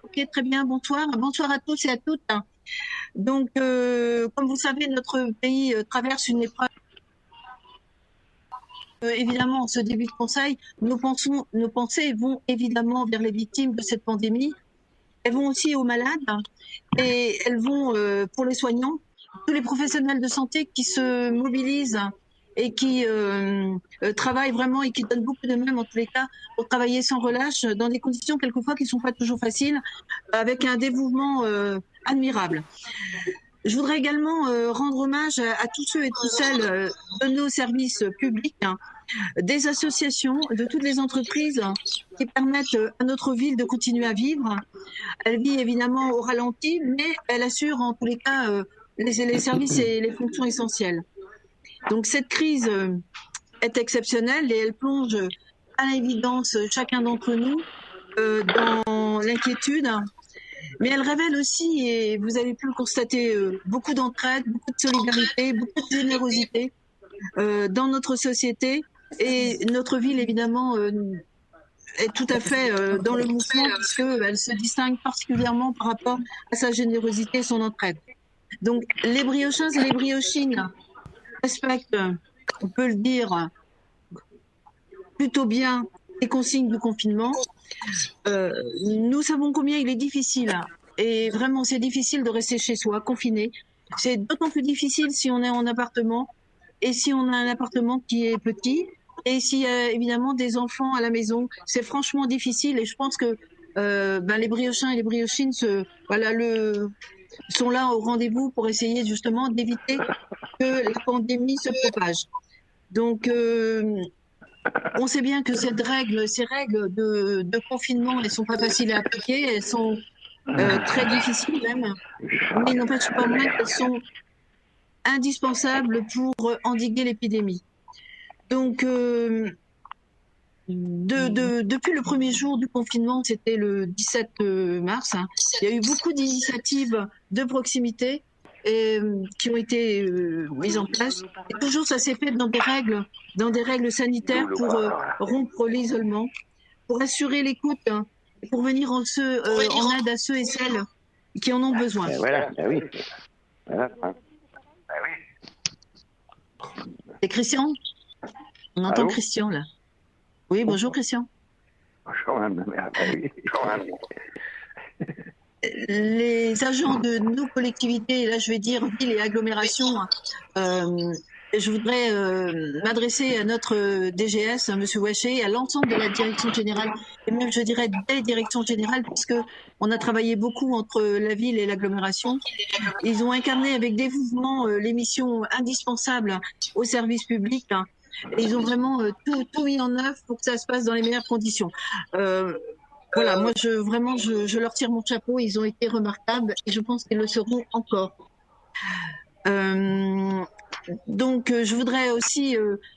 Ok, très bien, bonsoir. Bonsoir à tous et à toutes. Donc, comme vous savez, notre pays traverse une épreuve. Évidemment, en ce début de conseil, nos pensées vont évidemment vers les victimes de cette pandémie. Elles vont aussi aux malades et elles vont pour les soignants, tous les professionnels de santé qui se mobilisent et qui travaillent vraiment et qui donnent beaucoup de même en tous les cas pour travailler sans relâche dans des conditions quelquefois qui ne sont pas toujours faciles, avec un dévouement admirable. Je voudrais également rendre hommage à tous ceux et toutes celles de nos services publics, des associations, de toutes les entreprises qui permettent à notre ville de continuer à vivre. Elle vit évidemment au ralenti, mais elle assure en tous les cas les services et les fonctions essentielles. Donc cette crise est exceptionnelle et elle plonge à l'évidence chacun d'entre nous dans l'inquiétude. Mais elle révèle aussi, et vous avez pu le constater, beaucoup d'entraide, beaucoup de solidarité, beaucoup de générosité dans notre société. Et notre ville, évidemment, est tout à fait dans le mouvement puisqu'elle se distingue particulièrement par rapport à sa générosité et son entraide. Donc, les briochins et les briochines respectent, on peut le dire, plutôt bien les consignes du confinement. Nous savons combien il est difficile, et vraiment c'est difficile de rester chez soi, confiné. C'est d'autant plus difficile si on est en appartement et si on a un appartement qui est petit et s'il y a évidemment des enfants à la maison. C'est franchement difficile et je pense que les briochins et les briochines sont là au rendez-vous pour essayer justement d'éviter que la pandémie se propage. Donc, on sait bien que ces règles de confinement, elles sont pas faciles à appliquer, elles sont très difficiles même, mais il n'empêche pas moins qu'elles sont indispensables pour endiguer l'épidémie. Donc, depuis le premier jour du confinement, c'était le 17 mars, il y a eu beaucoup d'initiatives de proximité qui ont été mises en place. Et toujours, ça s'est fait dans des règles sanitaires pour rompre l'isolement, pour assurer l'écoute et pour venir en aide à ceux et celles qui en ont besoin. Voilà, ben oui. Voilà. C'est Christian? On entend Christian là. Oui, bonjour Christian. Bonjour, Les agents de nos collectivités, là je vais dire ville et agglomération, je voudrais m'adresser à notre DGS, à Monsieur Waché, à l'ensemble de la direction générale, et même je dirais des directions générales, puisque on a travaillé beaucoup entre la ville et l'agglomération. Ils ont incarné avec dévouement les missions indispensables au service public. Et ils ont vraiment tout mis en œuvre pour que ça se passe dans les meilleures conditions. Voilà, moi je leur tire mon chapeau, ils ont été remarquables et je pense qu'ils le seront encore. Donc je voudrais aussi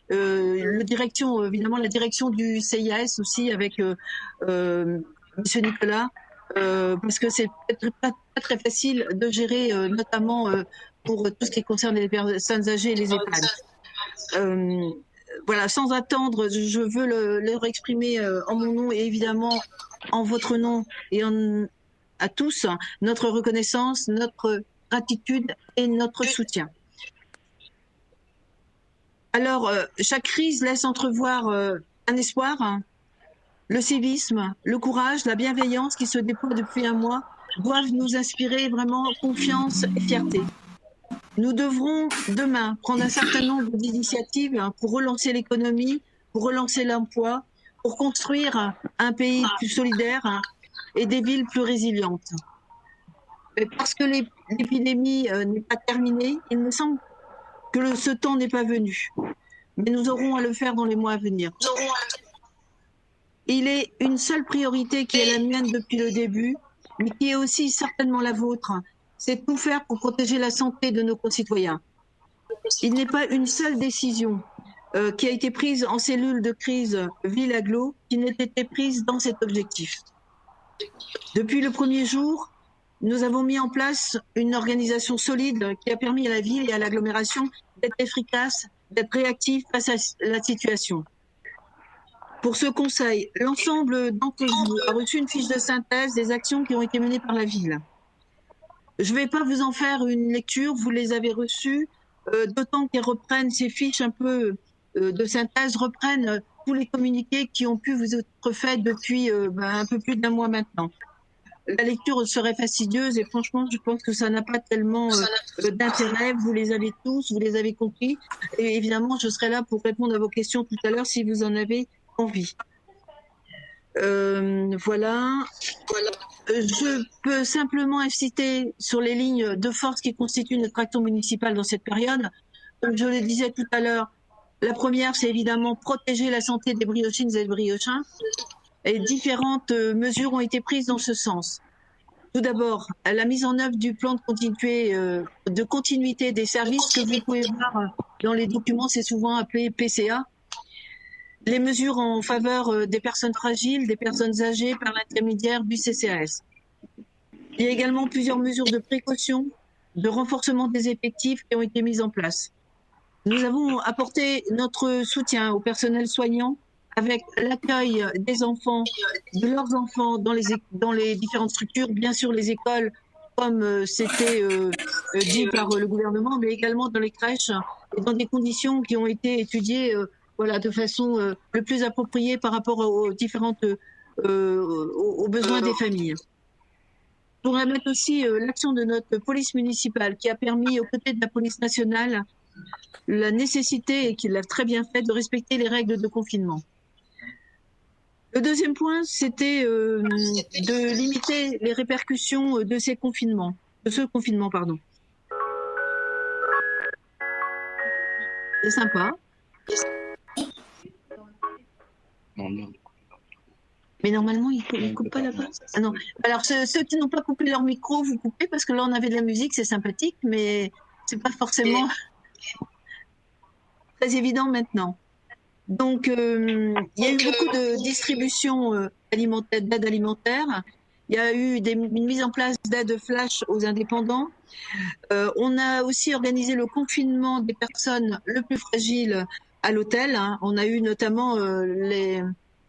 évidemment la direction du CIAS aussi avec Monsieur Nicolas, parce que c'est peut-être pas très facile de gérer, notamment pour tout ce qui concerne les personnes âgées et les EHPAD. Voilà, sans attendre, je veux leur exprimer en mon nom et évidemment en votre nom et à tous notre reconnaissance, notre gratitude et notre soutien. Alors, chaque crise laisse entrevoir un espoir, le civisme, le courage, la bienveillance qui se déploient depuis un mois doivent nous inspirer vraiment confiance et fierté. Nous devrons demain prendre un certain nombre d'initiatives pour relancer l'économie, pour relancer l'emploi, pour construire un pays plus solidaire et des villes plus résilientes. Et parce que l'épidémie n'est pas terminée, il me semble que ce temps n'est pas venu. Mais nous aurons à le faire dans les mois à venir. Il est une seule priorité qui est la mienne depuis le début, mais qui est aussi certainement la vôtre, c'est tout faire pour protéger la santé de nos concitoyens. Il n'est pas une seule décision qui a été prise en cellule de crise ville-agglo qui n'ait été prise dans cet objectif. Depuis le premier jour, nous avons mis en place une organisation solide qui a permis à la ville et à l'agglomération d'être efficace, d'être réactif face à la situation. Pour ce conseil, l'ensemble d'entre vous a reçu une fiche de synthèse des actions qui ont été menées par la ville. Je ne vais pas vous en faire une lecture, vous les avez reçues, d'autant qu'elles reprennent ces fiches un peu de synthèse, reprennent tous les communiqués qui ont pu vous être faits depuis un peu plus d'un mois maintenant. La lecture serait fastidieuse et franchement, je pense que ça n'a pas tellement d'intérêt. Vous les avez tous, vous les avez compris. Et évidemment, je serai là pour répondre à vos questions tout à l'heure si vous en avez envie. Voilà. Je peux simplement inciter sur les lignes de force qui constituent notre action municipale dans cette période. Comme je le disais tout à l'heure, la première, c'est évidemment protéger la santé des briochines et des briochins. Et différentes mesures ont été prises dans ce sens. Tout d'abord, la mise en œuvre du plan de continuité des services que vous pouvez voir dans les documents, c'est souvent appelé PCA. Les mesures en faveur des personnes fragiles, des personnes âgées par l'intermédiaire du CCAS. Il y a également plusieurs mesures de précaution, de renforcement des effectifs qui ont été mises en place. Nous avons apporté notre soutien au personnel soignant avec l'accueil des enfants, de leurs enfants dans les différentes structures, bien sûr les écoles, comme c'était dit par le gouvernement, mais également dans les crèches et dans des conditions qui ont été étudiées de façon le plus appropriée par rapport aux aux besoins des familles. Je voudrais mettre aussi l'action de notre police municipale qui a permis, aux côtés de la police nationale, la nécessité, et qu'il l'a très bien fait, de respecter les règles de confinement. Le deuxième point, c'était de limiter les répercussions de ce confinement, pardon. C'est sympa. Non. Mais normalement, ils ne coupent pas là-bas. Ah non. Alors, ceux qui n'ont pas coupé leur micro, vous coupez, parce que là, on avait de la musique, c'est sympathique, mais c'est pas forcément très évident maintenant. Donc, il y a eu beaucoup de distribution d'aide alimentaire. Il y a eu une mise en place d'aides flash aux indépendants. On a aussi organisé le confinement des personnes les plus fragiles à l'hôtel. Hein. On a eu notamment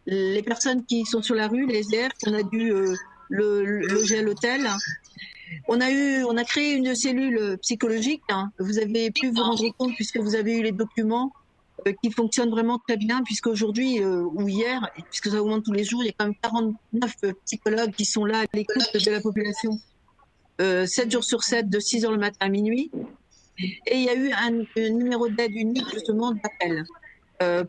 les personnes qui sont sur la rue, les SDF, qu'on a dû loger à l'hôtel. On a créé une cellule psychologique. Hein. Vous avez pu vous rendre compte, puisque vous avez eu les documents, qui fonctionne vraiment très bien, puisque aujourd'hui ou hier, puisque ça augmente tous les jours, il y a quand même 49 psychologues qui sont là à l'écoute de la population 7 jours sur 7, de 6 heures le matin à minuit. Et il y a eu un numéro d'aide unique, justement, d'appel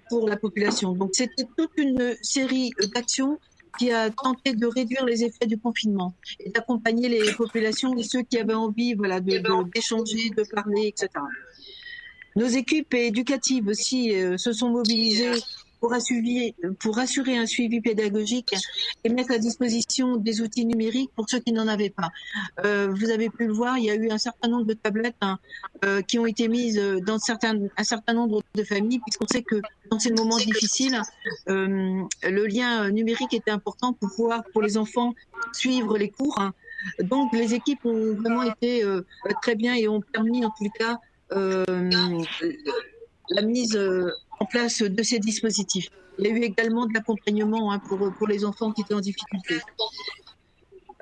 pour la population. Donc c'était toute une série d'actions qui a tenté de réduire les effets du confinement et d'accompagner les populations et ceux qui avaient envie d'échanger, de parler, etc. Nos équipes éducatives aussi se sont mobilisées pour assurer un suivi pédagogique et mettre à disposition des outils numériques pour ceux qui n'en avaient pas. Vous avez pu le voir, il y a eu un certain nombre de tablettes qui ont été mises dans un certain nombre de familles, puisqu'on sait que dans ces moments difficiles, le lien numérique était important pour pouvoir, pour les enfants, suivre les cours. Hein. Donc les équipes ont vraiment été très bien et ont permis en tout cas la mise en place de ces dispositifs. Il y a eu également de l'accompagnement hein, pour les enfants qui étaient en difficulté.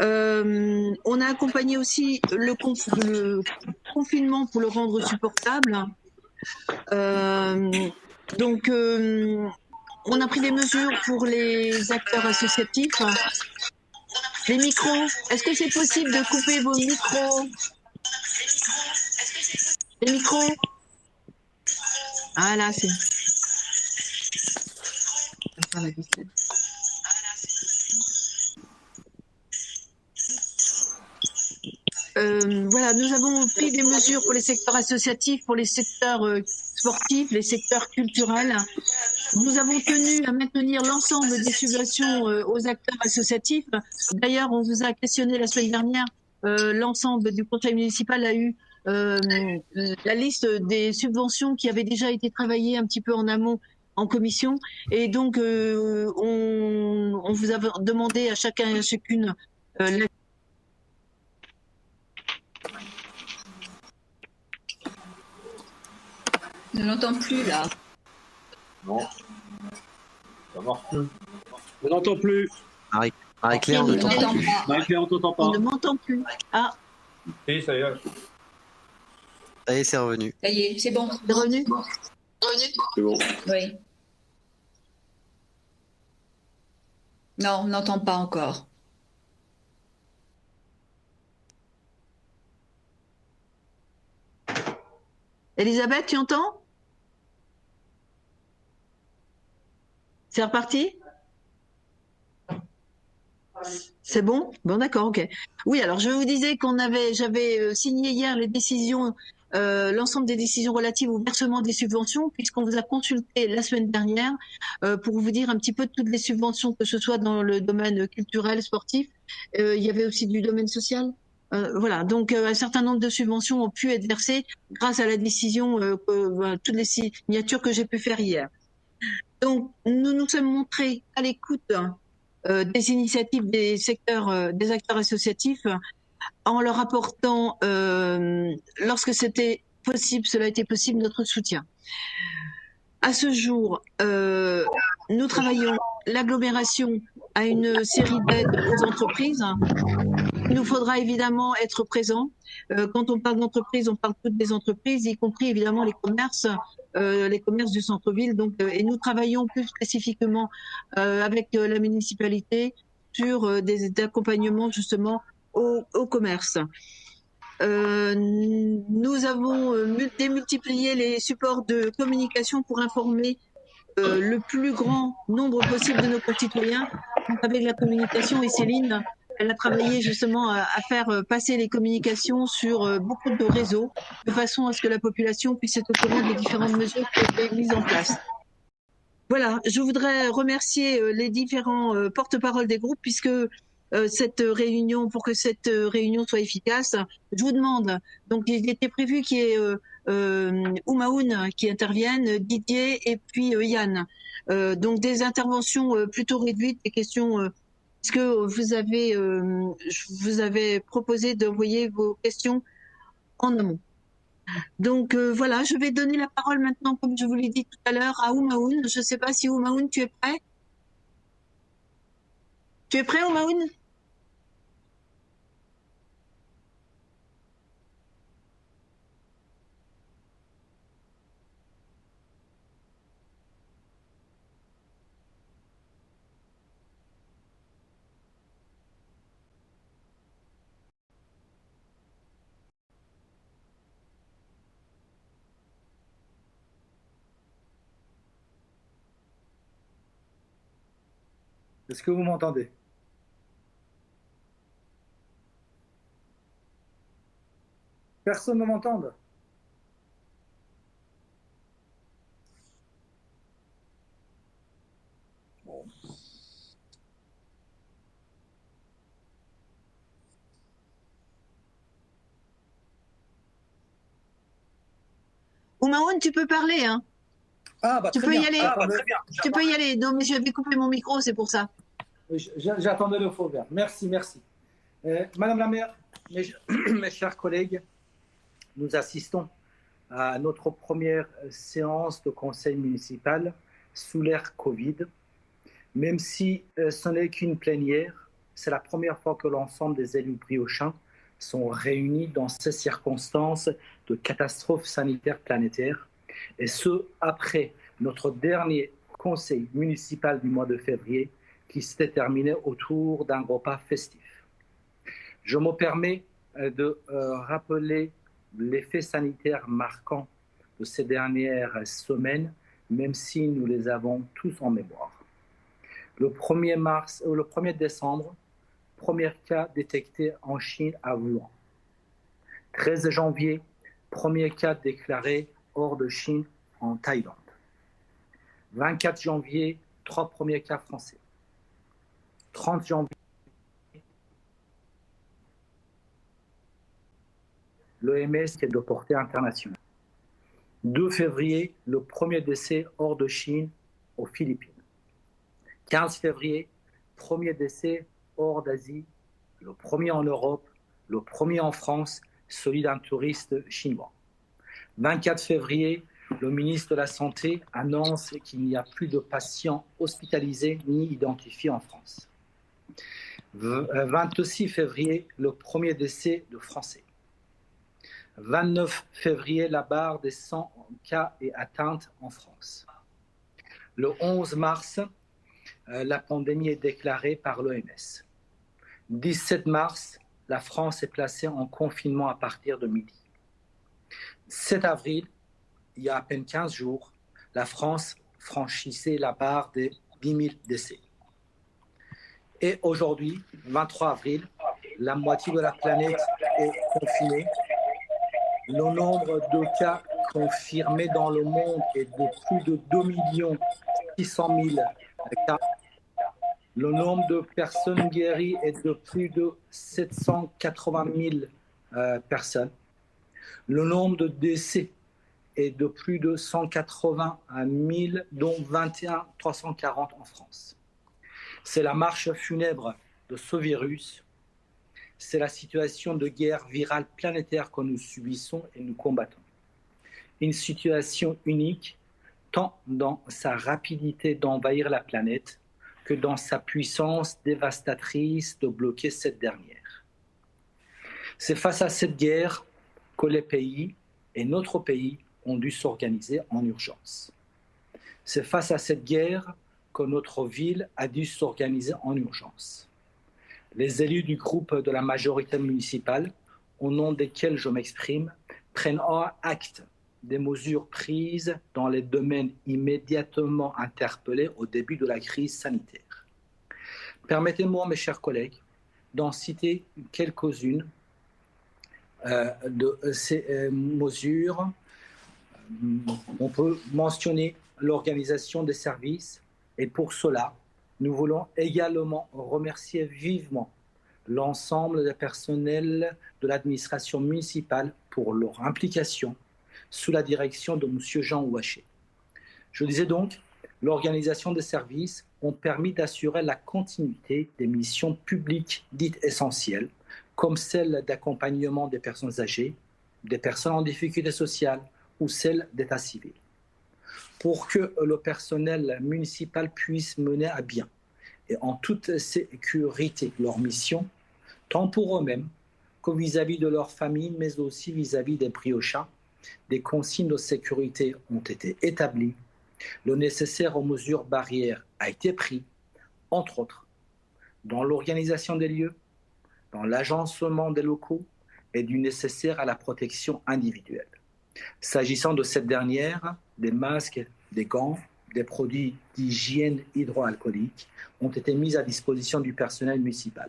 On a accompagné aussi le confinement pour le rendre supportable. Donc, on a pris des mesures pour les acteurs associatifs. Les micros, est-ce que c'est possible de couper vos micros? Les micros? Ah là, c'est... Voilà, nous avons pris des mesures pour les secteurs associatifs, pour les secteurs sportifs, les secteurs culturels. Nous avons tenu à maintenir l'ensemble des subventions aux acteurs associatifs. D'ailleurs, on vous a questionné la semaine dernière. L'ensemble du conseil municipal a eu la liste des subventions qui avaient déjà été travaillées un petit peu en amont en commission. Et donc, on vous a demandé à chacun et à chacune la... Je n'entends plus là. Non. Ça marche. On n'entend plus. Marie-Claire, on ne t'entend plus. Marie-Claire, on t'entend On pas. ne m'entend plus. Ah, Si, ça y est. Ça y est, c'est revenu. Ça y est, c'est bon. c'est revenu. C'est bon. Oui. Non, on n'entend pas encore. Elisabeth, tu entends? C'est reparti? C'est bon? Bon, d'accord, ok. Oui, alors je vous disais j'avais signé hier les décisions, l'ensemble des décisions relatives au versement des subventions, puisqu'on vous a consulté la semaine dernière pour vous dire un petit peu toutes les subventions, que ce soit dans le domaine culturel, sportif. Il y avait aussi du domaine social. Voilà, donc un certain nombre de subventions ont pu être versées grâce à la décision, toutes les signatures que j'ai pu faire hier. Donc, nous nous sommes montrés à l'écoute des initiatives des secteurs, des acteurs associatifs, en leur apportant, lorsque c'était possible, cela a été possible, notre soutien. À ce jour, nous travaillons l'agglomération à une série d'aides aux entreprises. Il nous faudra évidemment être présents. Quand on parle d'entreprises, on parle toutes des entreprises, y compris évidemment les commerces du centre-ville. Donc, et nous travaillons plus spécifiquement avec la municipalité sur des accompagnements justement au commerce. Nous avons démultiplié les supports de communication pour informer le plus grand nombre possible de nos concitoyens. Donc, avec la communication, et Céline, elle a travaillé justement à faire passer les communications sur beaucoup de réseaux, de façon à ce que la population puisse être au courant des différentes mesures qui ont été mises en place. Voilà, je voudrais remercier les différents porte-parole des groupes, puisque cette réunion, pour que cette réunion soit efficace, je vous demande, donc il était prévu qu'il y ait Oumaoun qui intervienne, Didier et puis Yann. Donc des interventions plutôt réduites, des questions, puisque je vous avais proposé d'envoyer vos questions en amont. Donc voilà, je vais donner la parole maintenant, comme je vous l'ai dit tout à l'heure, à Oumaoun. Je ne sais pas si Oumaoun, tu es prêt? Tu es prêt, Oumaoun? Est-ce que vous m'entendez? Personne ne m'entend? Bon. Oumaoun, tu peux parler, hein? Ah, bah, Tu très peux bien. y aller. Ah, bah, très bien. Tu peux y aller. Non, mais j'avais coupé mon micro, c'est pour ça. J'attendais le feu vert. Merci, merci. Madame la maire, mes chers collègues, nous assistons à notre première séance de conseil municipal sous l'ère Covid. Même si ce n'est qu'une plénière, c'est la première fois que l'ensemble des élus briochins sont réunis dans ces circonstances de catastrophe sanitaire planétaire, et ce, après notre dernier conseil municipal du mois de février, qui s'était terminé autour d'un repas festif. Je me permets de rappeler les faits sanitaires marquants de ces dernières semaines, même si nous les avons tous en mémoire. Le 1er décembre, premier cas détecté en Chine à Wuhan. 13 janvier, premier cas déclaré hors de Chine en Thaïlande. 24 janvier, 3 premiers cas français. 30 janvier, l'OMS qui est de portée internationale. 2 février, le premier décès hors de Chine aux Philippines. 15 février, premier décès hors d'Asie, le premier en Europe, le premier en France, celui d'un touriste chinois. 24 février, le ministre de la Santé annonce qu'il n'y a plus de patients hospitalisés ni identifiés en France. 26 février, le premier décès de Français. 29 février, la barre des 100 cas est atteinte en France. Le 11 mars, la pandémie est déclarée par l'OMS. 17 mars, la France est placée en confinement à partir de midi. 7 avril, il y a à peine 15 jours, la France franchissait la barre des 10 000 décès. Et aujourd'hui, 23 avril, la moitié de la planète est confinée. Le nombre de cas confirmés dans le monde est de plus de 2 600 000 cas. Le nombre de personnes guéries est de plus de 780 000 personnes. Le nombre de décès est de plus de 180 000, dont 21 340 en France. C'est la marche funèbre de ce virus. C'est la situation de guerre virale planétaire que nous subissons et nous combattons. Une situation unique, tant dans sa rapidité d'envahir la planète que dans sa puissance dévastatrice de bloquer cette dernière. C'est face à cette guerre que les pays, et notre pays, ont dû s'organiser en urgence. C'est face à cette guerre que notre ville a dû s'organiser en urgence. Les élus du groupe de la majorité municipale, au nom desquels je m'exprime, prennent acte des mesures prises dans les domaines immédiatement interpellés au début de la crise sanitaire. Permettez-moi, mes chers collègues, d'en citer quelques-unes de ces mesures. On peut mentionner l'organisation des services et pour cela, nous voulons également remercier vivement l'ensemble des personnels de l'administration municipale pour leur implication sous la direction de M. Jean Ouaché. Je disais donc, l'organisation des services ont permis d'assurer la continuité des missions publiques dites essentielles, comme celle d'accompagnement des personnes âgées, des personnes en difficulté sociale ou celle d'état civil, pour que le personnel municipal puisse mener à bien et en toute sécurité leur mission, tant pour eux-mêmes que vis-à-vis de leur famille, mais aussi vis-à-vis des briochats. Des consignes de sécurité ont été établies, le nécessaire aux mesures barrières a été pris, entre autres, dans l'organisation des lieux, dans l'agencement des locaux et du nécessaire à la protection individuelle. S'agissant de cette dernière, des masques, des gants, des produits d'hygiène hydroalcoolique ont été mis à disposition du personnel municipal.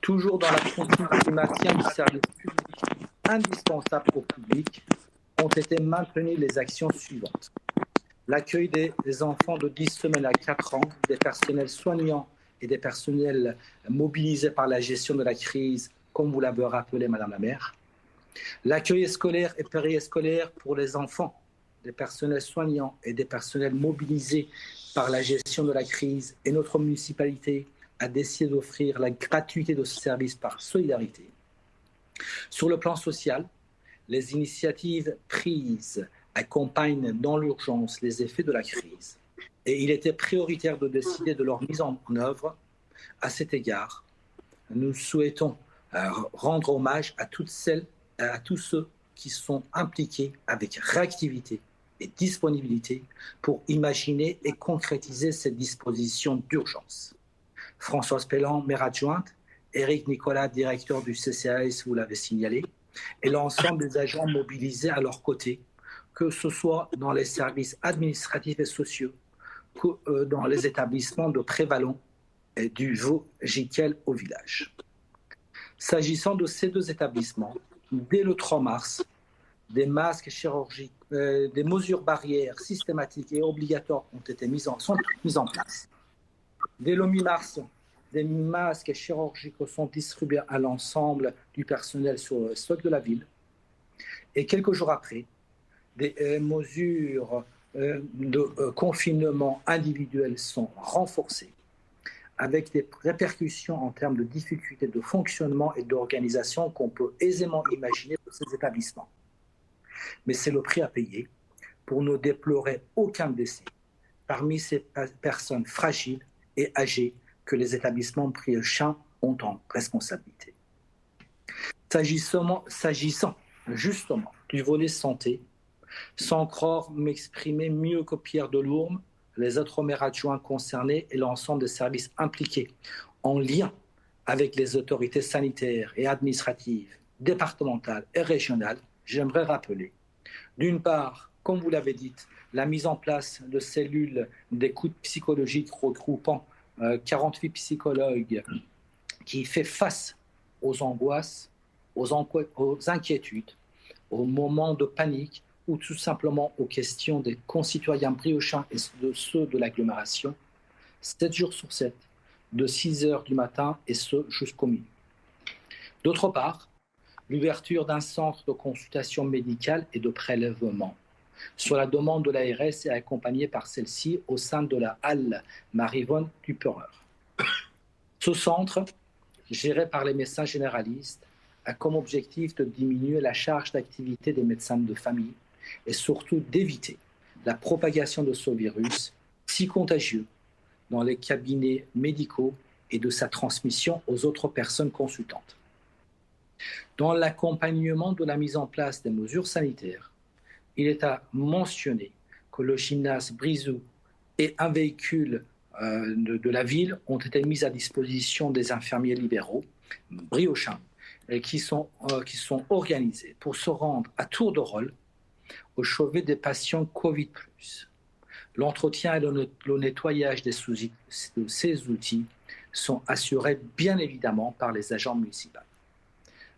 Toujours dans la continuité du maintien du service public indispensable au public, ont été maintenues les actions suivantes. L'accueil des enfants de 10 semaines à 4 ans, des personnels soignants et des personnels mobilisés par la gestion de la crise, comme vous l'avez rappelé, Madame la maire. L'accueil scolaire et périscolaire pour les enfants, des personnels soignants et des personnels mobilisés par la gestion de la crise. Et notre municipalité a décidé d'offrir la gratuité de ce service par solidarité. Sur le plan social, les initiatives prises accompagnent dans l'urgence les effets de la crise. Et il était prioritaire de décider de leur mise en œuvre. À cet égard, nous souhaitons rendre hommage à toutes celles et à tous ceux qui sont impliqués avec réactivité et disponibilité pour imaginer et concrétiser ces dispositions d'urgence. Françoise Pellan, maire adjointe, Éric Nicolas, directeur du CCAS, vous l'avez signalé, et l'ensemble des agents mobilisés à leur côté, que ce soit dans les services administratifs et sociaux, que dans les établissements de Prévalon et du Vaux-Giquel au village. S'agissant de ces deux établissements, dès le 3 mars, des masques chirurgicaux, des mesures barrières systématiques et obligatoires sont mises en place. Dès le mi-mars, des masques chirurgicaux sont distribués à l'ensemble du personnel sur le stock de la ville. Et quelques jours après, des mesures de confinement individuel sont renforcées, avec des répercussions en termes de difficultés de fonctionnement et d'organisation qu'on peut aisément imaginer pour ces établissements. Mais c'est le prix à payer pour ne déplorer aucun blessé parmi ces personnes fragiles et âgées que les établissements briochin ont en responsabilité. S'agissant justement du volet santé, sans encore m'exprimer mieux que Pierre Delourme, les autres maires adjoints concernés et l'ensemble des services impliqués en lien avec les autorités sanitaires et administratives, départementales et régionales, j'aimerais rappeler, d'une part, comme vous l'avez dit, la mise en place de cellules d'écoute psychologique regroupant 48 psychologues qui fait face aux angoisses, aux inquiétudes, aux moments de panique ou tout simplement aux questions des concitoyens briochins et de ceux de l'agglomération, 7 jours sur 7, de 6 heures du matin et ce jusqu'au minuit. D'autre part, l'ouverture d'un centre de consultation médicale et de prélèvement sur la demande de l'ARS et accompagnée par celle-ci au sein de la halle Marivonne du Peureur. Ce centre, géré par les médecins généralistes, a comme objectif de diminuer la charge d'activité des médecins de famille et surtout d'éviter la propagation de ce virus si contagieux dans les cabinets médicaux et de sa transmission aux autres personnes consultantes. Dans l'accompagnement de la mise en place des mesures sanitaires, il est à mentionner que le gymnase Brizou et un véhicule de la ville ont été mis à disposition des infirmiers libéraux briochins et qui sont organisés pour se rendre à tour de rôle au chevet des patients Covid+. L'entretien et le nettoyage de ces outils sont assurés bien évidemment par les agents municipaux.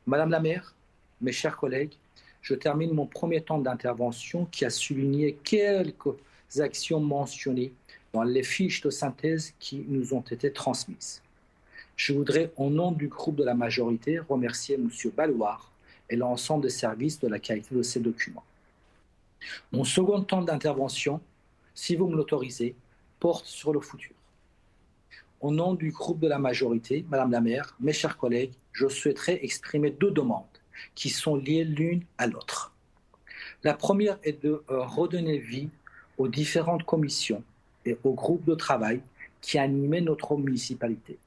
Madame la maire, mes chers collègues, je termine mon premier temps d'intervention qui a souligné quelques actions mentionnées dans les fiches de synthèse qui nous ont été transmises. Je voudrais, au nom du groupe de la majorité, remercier M. Balouard et l'ensemble des services de la qualité de ces documents. Mon second temps d'intervention, si vous me l'autorisez, porte sur le futur. Au nom du groupe de la majorité, Madame la maire, mes chers collègues, je souhaiterais exprimer 2 demandes qui sont liées l'une à l'autre. La première est de redonner vie aux différentes commissions et aux groupes de travail qui animaient notre municipalité.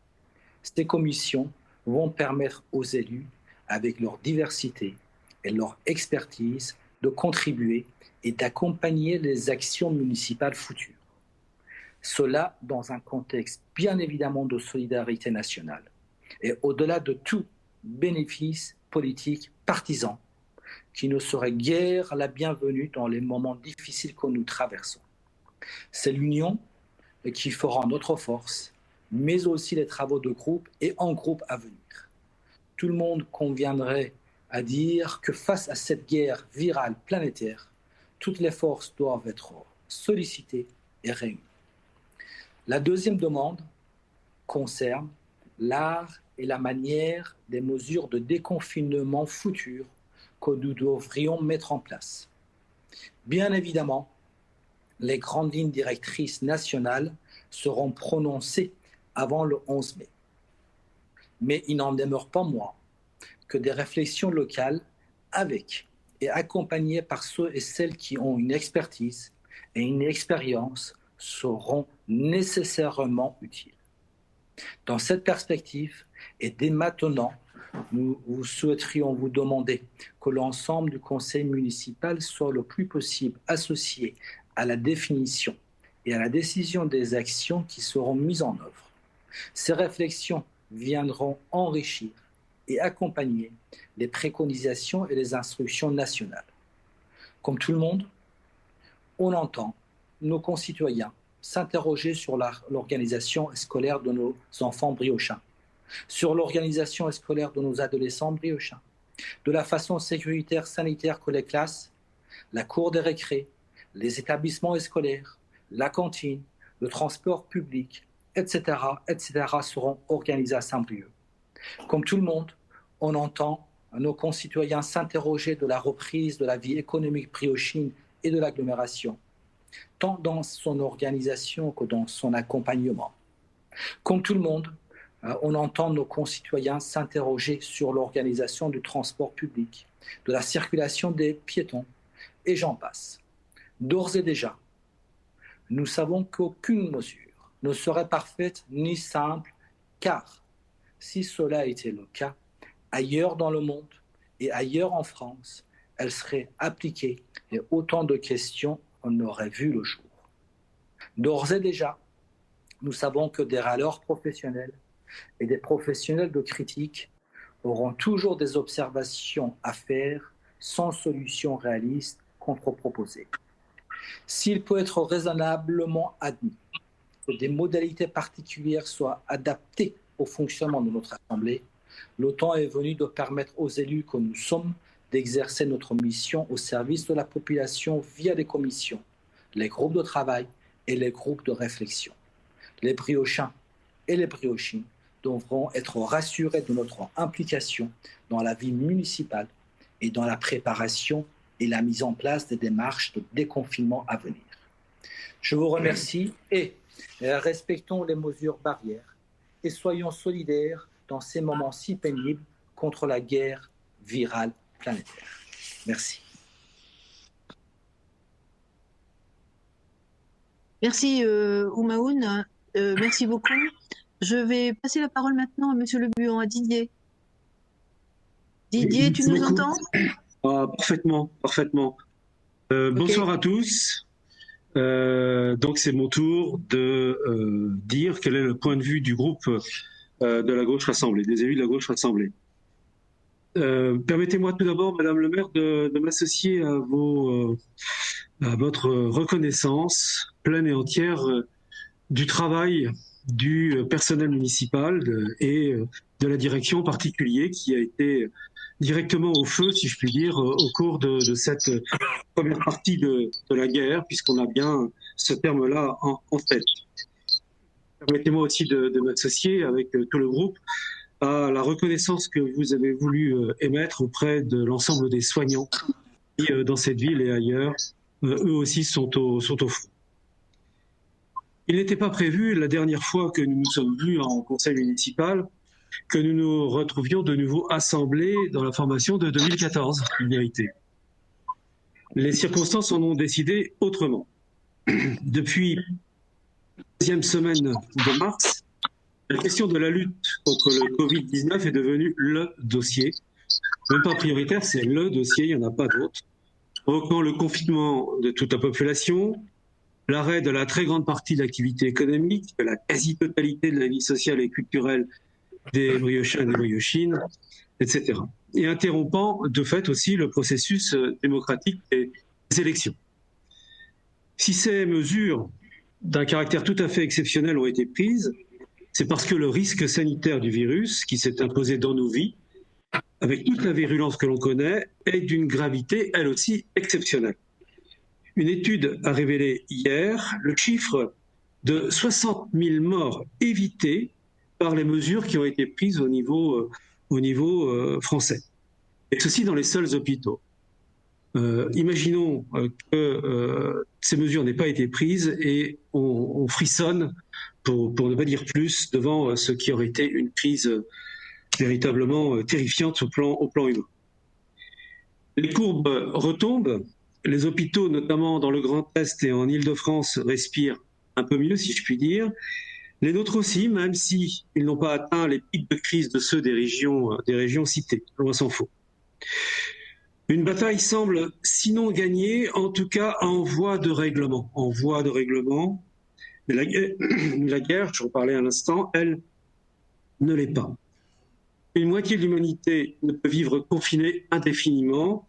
Ces commissions vont permettre aux élus, avec leur diversité et leur expertise, de contribuer et d'accompagner les actions municipales futures. Cela dans un contexte bien évidemment de solidarité nationale et au-delà de tout bénéfice politique partisan qui ne serait guère la bienvenue dans les moments difficiles que nous traversons. C'est l'union qui fera notre force, mais aussi les travaux de groupe et en groupe à venir. Tout le monde conviendrait à dire que face à cette guerre virale planétaire, toutes les forces doivent être sollicitées et réunies. La deuxième demande concerne l'art et la manière des mesures de déconfinement futures que nous devrions mettre en place. Bien évidemment, les grandes lignes directrices nationales seront prononcées avant le 11 mai. Mais il n'en demeure pas moins que des réflexions locales avec et accompagnées par ceux et celles qui ont une expertise et une expérience seront nécessairement utiles. Dans cette perspective, et dès maintenant, nous souhaiterions vous demander que l'ensemble du conseil municipal soit le plus possible associé à la définition et à la décision des actions qui seront mises en œuvre. Ces réflexions viendront enrichir et accompagner les préconisations et les instructions nationales. Comme tout le monde, on entend nos concitoyens s'interroger sur l'organisation scolaire de nos enfants briochins, sur l'organisation scolaire de nos adolescents briochins, de la façon sécuritaire sanitaire que les classes, la cour des récrés, les établissements scolaires, la cantine, le transport public, etc., seront organisés à Saint-Brieuc. Comme tout le monde, on entend nos concitoyens s'interroger de la reprise de la vie économique briochine et de l'agglomération, tant dans son organisation que dans son accompagnement. Comme tout le monde, on entend nos concitoyens s'interroger sur l'organisation du transport public, de la circulation des piétons, et j'en passe. D'ores et déjà, nous savons qu'aucune mesure ne serait parfaite ni simple, car si cela était le cas, ailleurs dans le monde et ailleurs en France, elle serait appliquée et autant de questions en auraient vu le jour. D'ores et déjà, nous savons que des râleurs professionnels et des professionnels de critique auront toujours des observations à faire sans solution réaliste contre-proposée. S'il peut être raisonnablement admis que des modalités particulières soient adaptées au fonctionnement de notre Assemblée, le temps est venu de permettre aux élus que nous sommes d'exercer notre mission au service de la population via les commissions, les groupes de travail et les groupes de réflexion. Les briochins et les briochines devront être rassurés de notre implication dans la vie municipale et dans la préparation et la mise en place des démarches de déconfinement à venir. Je vous remercie et respectons les mesures barrières et soyons solidaires dans ces moments si pénibles contre la guerre virale planétaire. Merci. Merci Oumaoun, merci beaucoup. Je vais passer la parole maintenant à Monsieur Le Buan, à Didier. Didier, Oui, tu nous entends? Parfaitement, parfaitement. Bonsoir à tous. Donc c'est mon tour de dire quel est le point de vue du groupe de la gauche rassemblée, des élus de la gauche rassemblée. Permettez-moi tout d'abord, Madame le maire, de m'associer à votre reconnaissance pleine et entière du travail du personnel municipal et de la direction en particulier qui a été directement au feu, si je puis dire, au cours de cette première partie de la guerre, puisqu'on a bien ce terme-là en tête. Permettez-moi aussi de m'associer avec tout le groupe à la reconnaissance que vous avez voulu émettre auprès de l'ensemble des soignants qui, dans cette ville et ailleurs, eux aussi sont au front. Il n'était pas prévu, la dernière fois que nous nous sommes vus en conseil municipal, que nous nous retrouvions de nouveau assemblés dans la formation de 2014, en vérité. Les circonstances en ont décidé autrement. Depuis la deuxième semaine de mars, la question de la lutte contre le Covid-19 est devenue le dossier. Même pas prioritaire, c'est le dossier, il n'y en a pas d'autre. Provoquant le confinement de toute la population, l'arrêt de la très grande partie de l'activité économique, de la quasi-totalité de la vie sociale et culturelle des briochins et des briochines, etc. Et interrompant de fait aussi le processus démocratique des élections. Si ces mesures d'un caractère tout à fait exceptionnel ont été prises, c'est parce que le risque sanitaire du virus qui s'est imposé dans nos vies, avec toute la virulence que l'on connaît, est d'une gravité, elle aussi, exceptionnelle. Une étude a révélé hier le chiffre de 60 000 morts évitées par les mesures qui ont été prises au niveau français. Et ceci dans les seuls hôpitaux. Imaginons que ces mesures n'aient pas été prises et on frissonne, pour ne pas dire plus, devant ce qui aurait été une crise véritablement terrifiante au plan humain. Les courbes retombent, les hôpitaux, notamment dans le Grand Est et en Île-de-France, respirent un peu mieux, si je puis dire. Les nôtres aussi, même s'ils n'ont pas atteint les pics de crise de ceux des régions citées, loin s'en faut. Une bataille semble, sinon gagnée, en tout cas en voie de règlement. Mais la guerre, je reparlais à l'instant, elle ne l'est pas. Une moitié de l'humanité ne peut vivre confinée indéfiniment,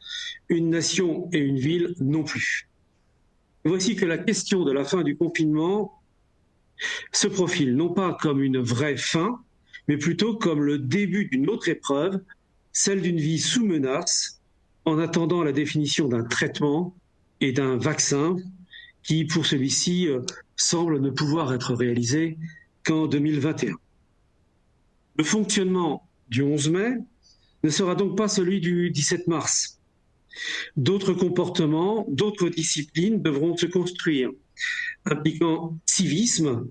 une nation et une ville non plus. Et voici que la question de la fin du confinement se profile non pas comme une vraie fin, mais plutôt comme le début d'une autre épreuve, celle d'une vie sous menace, en attendant la définition d'un traitement et d'un vaccin qui, pour celui-ci, semble ne pouvoir être réalisé qu'en 2021. Le fonctionnement du 11 mai ne sera donc pas celui du 17 mars. D'autres comportements, d'autres disciplines devront se construire, impliquant civisme,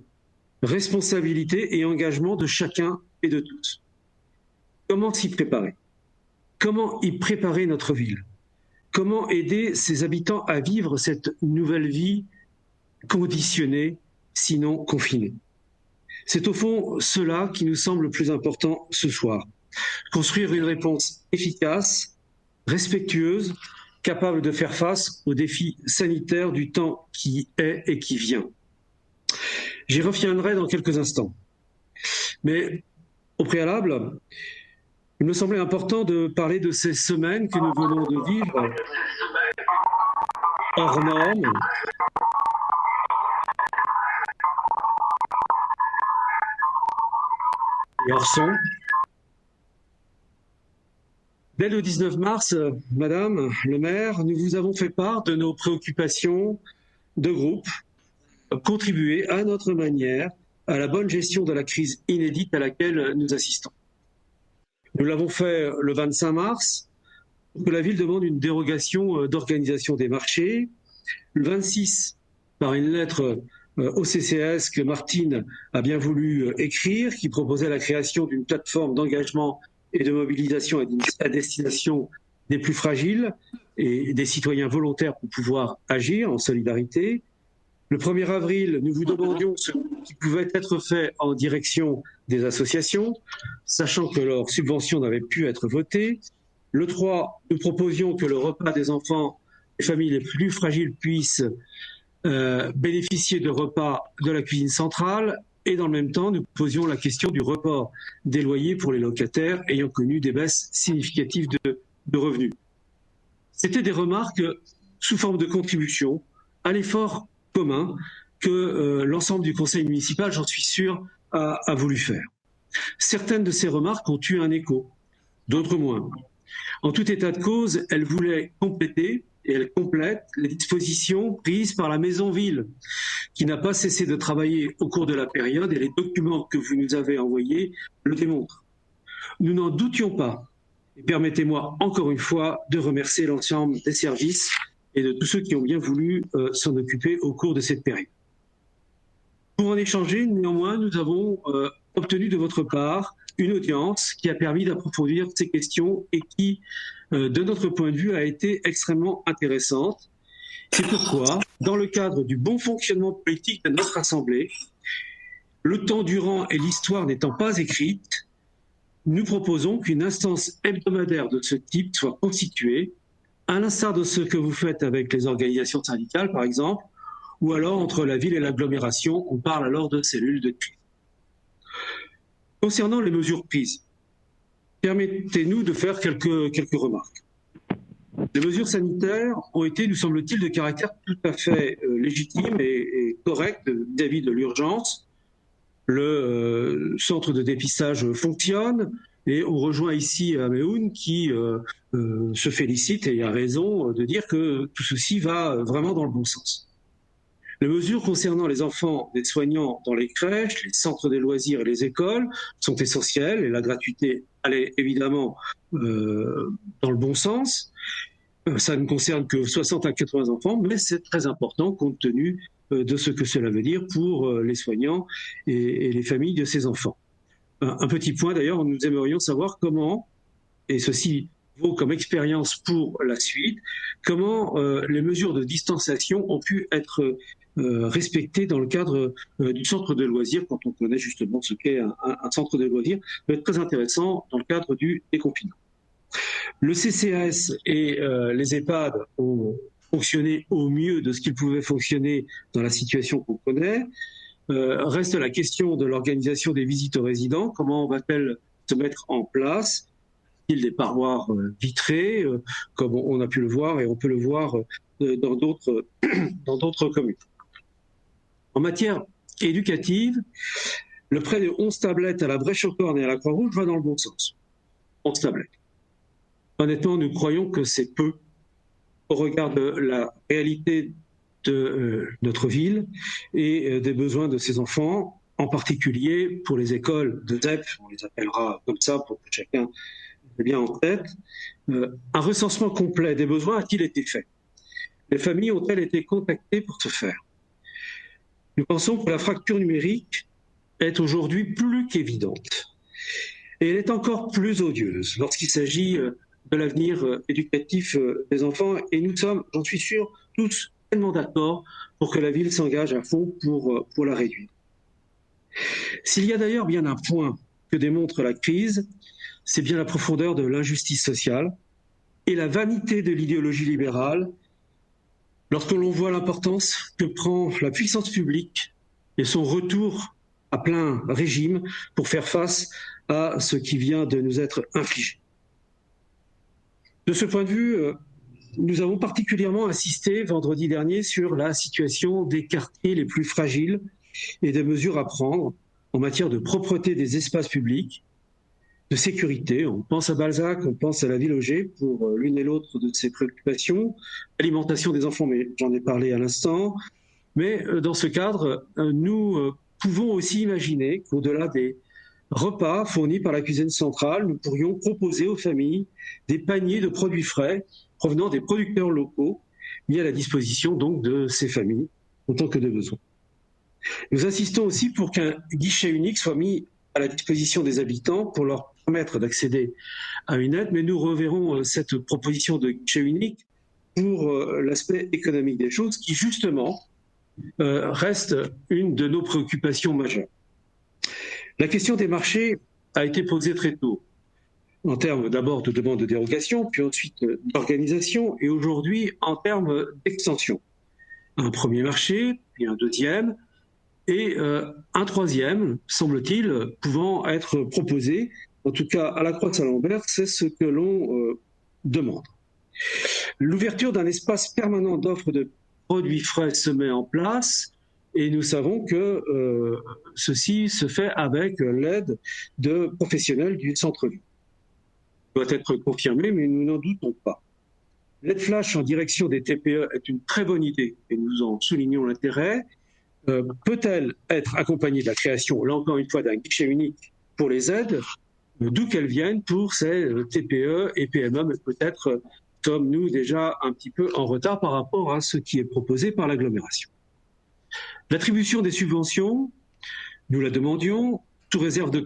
responsabilité et engagement de chacun et de tous. Comment s'y préparer? Comment y préparer notre ville? comment aider ces habitants à vivre cette nouvelle vie conditionnée, sinon confinée. C'est au fond cela qui nous semble le plus important ce soir. Construire une réponse efficace, respectueuse, capable de faire face aux défis sanitaires du temps qui est et qui vient. J'y reviendrai dans quelques instants. Mais au préalable, il me semblait important de parler de ces semaines que nous venons de vivre hors normes, et hors son. Dès le 19 mars, Madame le maire, nous vous avons fait part de nos préoccupations de groupe, contribuer à notre manière à la bonne gestion de la crise inédite à laquelle nous assistons. Nous l'avons fait le 25 mars, pour que la ville demande une dérogation d'organisation des marchés. Le 26, par une lettre au CCAS que Martine a bien voulu écrire, qui proposait la création d'une plateforme d'engagement et de mobilisation à destination des plus fragiles et des citoyens volontaires pour pouvoir agir en solidarité. Le 1er avril, nous vous demandions ce qui pouvait être fait en direction des associations, sachant que leurs subventions n'avaient pu être votées. Le 3, nous proposions que le repas des enfants des familles les plus fragiles puissent bénéficier de repas de la cuisine centrale. Et dans le même temps, nous posions la question du report des loyers pour les locataires ayant connu des baisses significatives de revenus. C'était des remarques sous forme de contribution à l'effort commun que l'ensemble du conseil municipal, j'en suis sûr, a voulu faire. Certaines de ces remarques ont eu un écho, d'autres moins. En tout état de cause, elles voulaient compléter et elles complètent les dispositions prises par la Maison-Ville, qui n'a pas cessé de travailler au cours de la période, et les documents que vous nous avez envoyés le démontrent. Nous n'en doutions pas. Et permettez-moi encore une fois de remercier l'ensemble des services et de tous ceux qui ont bien voulu s'en occuper au cours de cette période. Pour en échanger, néanmoins, nous avons obtenu de votre part une audience qui a permis d'approfondir ces questions et qui, de notre point de vue, a été extrêmement intéressante. C'est pourquoi, dans le cadre du bon fonctionnement politique de notre Assemblée, le temps durant et l'histoire n'étant pas écrites, nous proposons qu'une instance hebdomadaire de ce type soit constituée, à l'instar de ce que vous faites avec les organisations syndicales, par exemple, ou alors entre la ville et l'agglomération, on parle alors de cellules de crise. Concernant les mesures prises, permettez-nous de faire quelques remarques. Les mesures sanitaires ont été, nous semble-t-il, de caractère tout à fait légitime et correct vis-à-vis de l'urgence. Le centre de dépistage fonctionne et on rejoint ici Améoun qui se félicite et a raison de dire que tout ceci va vraiment dans le bon sens. Les mesures concernant les enfants des soignants dans les crèches, les centres des loisirs et les écoles sont essentielles et la gratuité allait évidemment dans le bon sens. Ça ne concerne que 60 à 80 enfants, mais c'est très important compte tenu de ce que cela veut dire pour les soignants et les familles de ces enfants. Un petit point d'ailleurs, nous aimerions savoir comment, et ceci vaut comme expérience pour la suite, comment les mesures de distanciation ont pu être respectées dans le cadre du centre de loisirs, quand on connaît justement ce qu'est un centre de loisirs, peut être très intéressant dans le cadre du déconfinement. Le CCAS et les EHPAD ont fonctionné au mieux de ce qu'ils pouvaient fonctionner dans la situation qu'on connaît. Reste la question de l'organisation des visites aux résidents. Comment va-t-elle se mettre en place? Il des parloirs vitrés, comme on a pu le voir et on peut le voir dans d'autres communes. En matière éducative, le prêt de 11 tablettes à la Brèche-aux-Cornes et à la Croix-Rouge va dans le bon sens. 11 tablettes. Honnêtement, nous croyons que c'est peu au regard de la réalité de notre ville et des besoins de ces enfants, en particulier pour les écoles de ZEP, on les appellera comme ça pour que chacun ait bien en tête. Un recensement complet des besoins a-t-il été fait? Les familles ont-elles été contactées pour ce faire? Nous pensons que la fracture numérique est aujourd'hui plus qu'évidente. Et elle est encore plus odieuse lorsqu'il s'agit de l'avenir éducatif des enfants. Et nous sommes, j'en suis sûr, tous tellement d'accord pour que la ville s'engage à fond pour la réduire. S'il y a d'ailleurs bien un point que démontre la crise, c'est bien la profondeur de l'injustice sociale et la vanité de l'idéologie libérale lorsque l'on voit l'importance que prend la puissance publique et son retour à plein régime pour faire face à ce qui vient de nous être infligé. De ce point de vue, nous avons particulièrement insisté vendredi dernier sur la situation des quartiers les plus fragiles et des mesures à prendre en matière de propreté des espaces publics, de sécurité. On pense à Balzac, on pense à la ville Auger pour l'une et l'autre de ces préoccupations, alimentation des enfants, mais j'en ai parlé à l'instant. Mais dans ce cadre, nous pouvons aussi imaginer qu'au-delà des repas fournis par la cuisine centrale, nous pourrions proposer aux familles des paniers de produits frais provenant des producteurs locaux, mis à la disposition donc de ces familles, autant que de besoin. Nous insistons aussi pour qu'un guichet unique soit mis à la disposition des habitants pour leur permettre d'accéder à une aide, mais nous reverrons cette proposition de guichet unique pour l'aspect économique des choses qui justement reste une de nos préoccupations majeures. La question des marchés a été posée très tôt, en termes d'abord de demande de dérogation, puis ensuite d'organisation, et aujourd'hui en termes d'extension. Un premier marché, puis un deuxième, et un troisième, semble-t-il, pouvant être proposé, en tout cas à la Croix-Saint-Lambert, c'est ce que l'on demande. L'ouverture d'un espace permanent d'offre de produits frais se met en place, et nous savons que ceci se fait avec l'aide de professionnels du centre-ville. Doit être confirmé, mais nous n'en doutons pas. L'aide flash en direction des TPE est une très bonne idée, et nous en soulignons l'intérêt. Peut-elle être accompagnée de la création, là encore une fois, d'un guichet unique pour les aides, d'où qu'elles viennent pour ces TPE et PME, mais peut-être sommes-nous déjà un petit peu en retard par rapport à ce qui est proposé par l'agglomération. L'attribution des subventions, nous la demandions, sous réserve de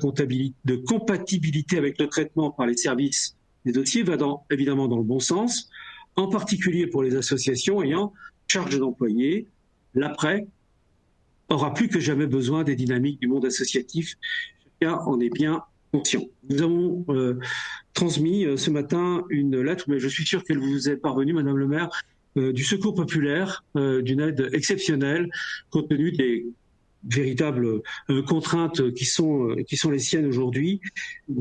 compatibilité avec le traitement par les services des dossiers, va évidemment dans le bon sens, en particulier pour les associations ayant charge d'employés. L'après aura plus que jamais besoin des dynamiques du monde associatif. Chacun en est bien conscient. Nous avons transmis ce matin une lettre, mais je suis sûr qu'elle vous est parvenue, Madame le maire, du Secours populaire, d'une aide exceptionnelle, compte tenu des véritables contraintes qui sont les siennes aujourd'hui.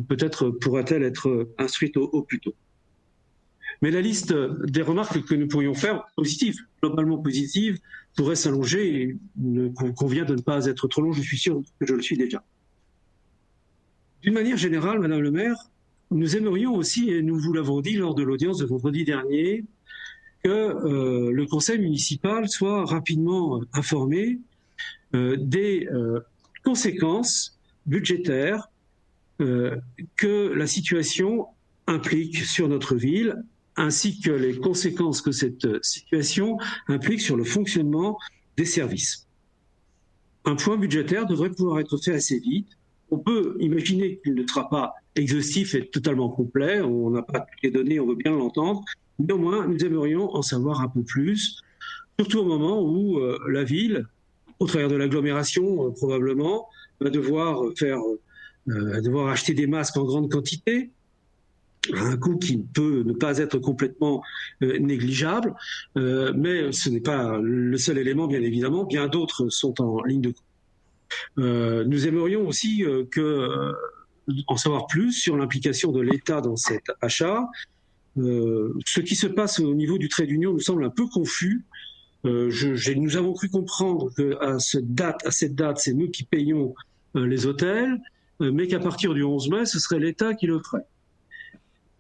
Peut-être pourra-t-elle être instruite au plus tôt. Mais la liste des remarques que nous pourrions faire, positives, globalement positives, pourrait s'allonger et il convient de ne pas être trop long, je suis sûr que je le suis déjà. D'une manière générale, Madame le maire, nous aimerions aussi, et nous vous l'avons dit lors de l'audience de vendredi dernier, que le conseil municipal soit rapidement informé des conséquences budgétaires que la situation implique sur notre ville, ainsi que les conséquences que cette situation implique sur le fonctionnement des services. Un point budgétaire devrait pouvoir être fait assez vite. On peut imaginer qu'il ne sera pas exhaustif et totalement complet, on n'a pas toutes les données, on veut bien l'entendre. Néanmoins, nous aimerions en savoir un peu plus, surtout au moment où la ville, au travers de l'agglomération probablement, va devoir acheter des masques en grande quantité, un coût qui peut ne pas être complètement négligeable, mais ce n'est pas le seul élément, bien évidemment, bien d'autres sont en ligne de compte. Nous aimerions aussi en savoir plus sur l'implication de l'État dans cet achat. Ce qui se passe au niveau du trait d'union nous semble un peu confus. Nous avons cru comprendre qu'à cette date, c'est nous qui payons les hôtels, mais qu'à partir du 11 mai, ce serait l'État qui le ferait.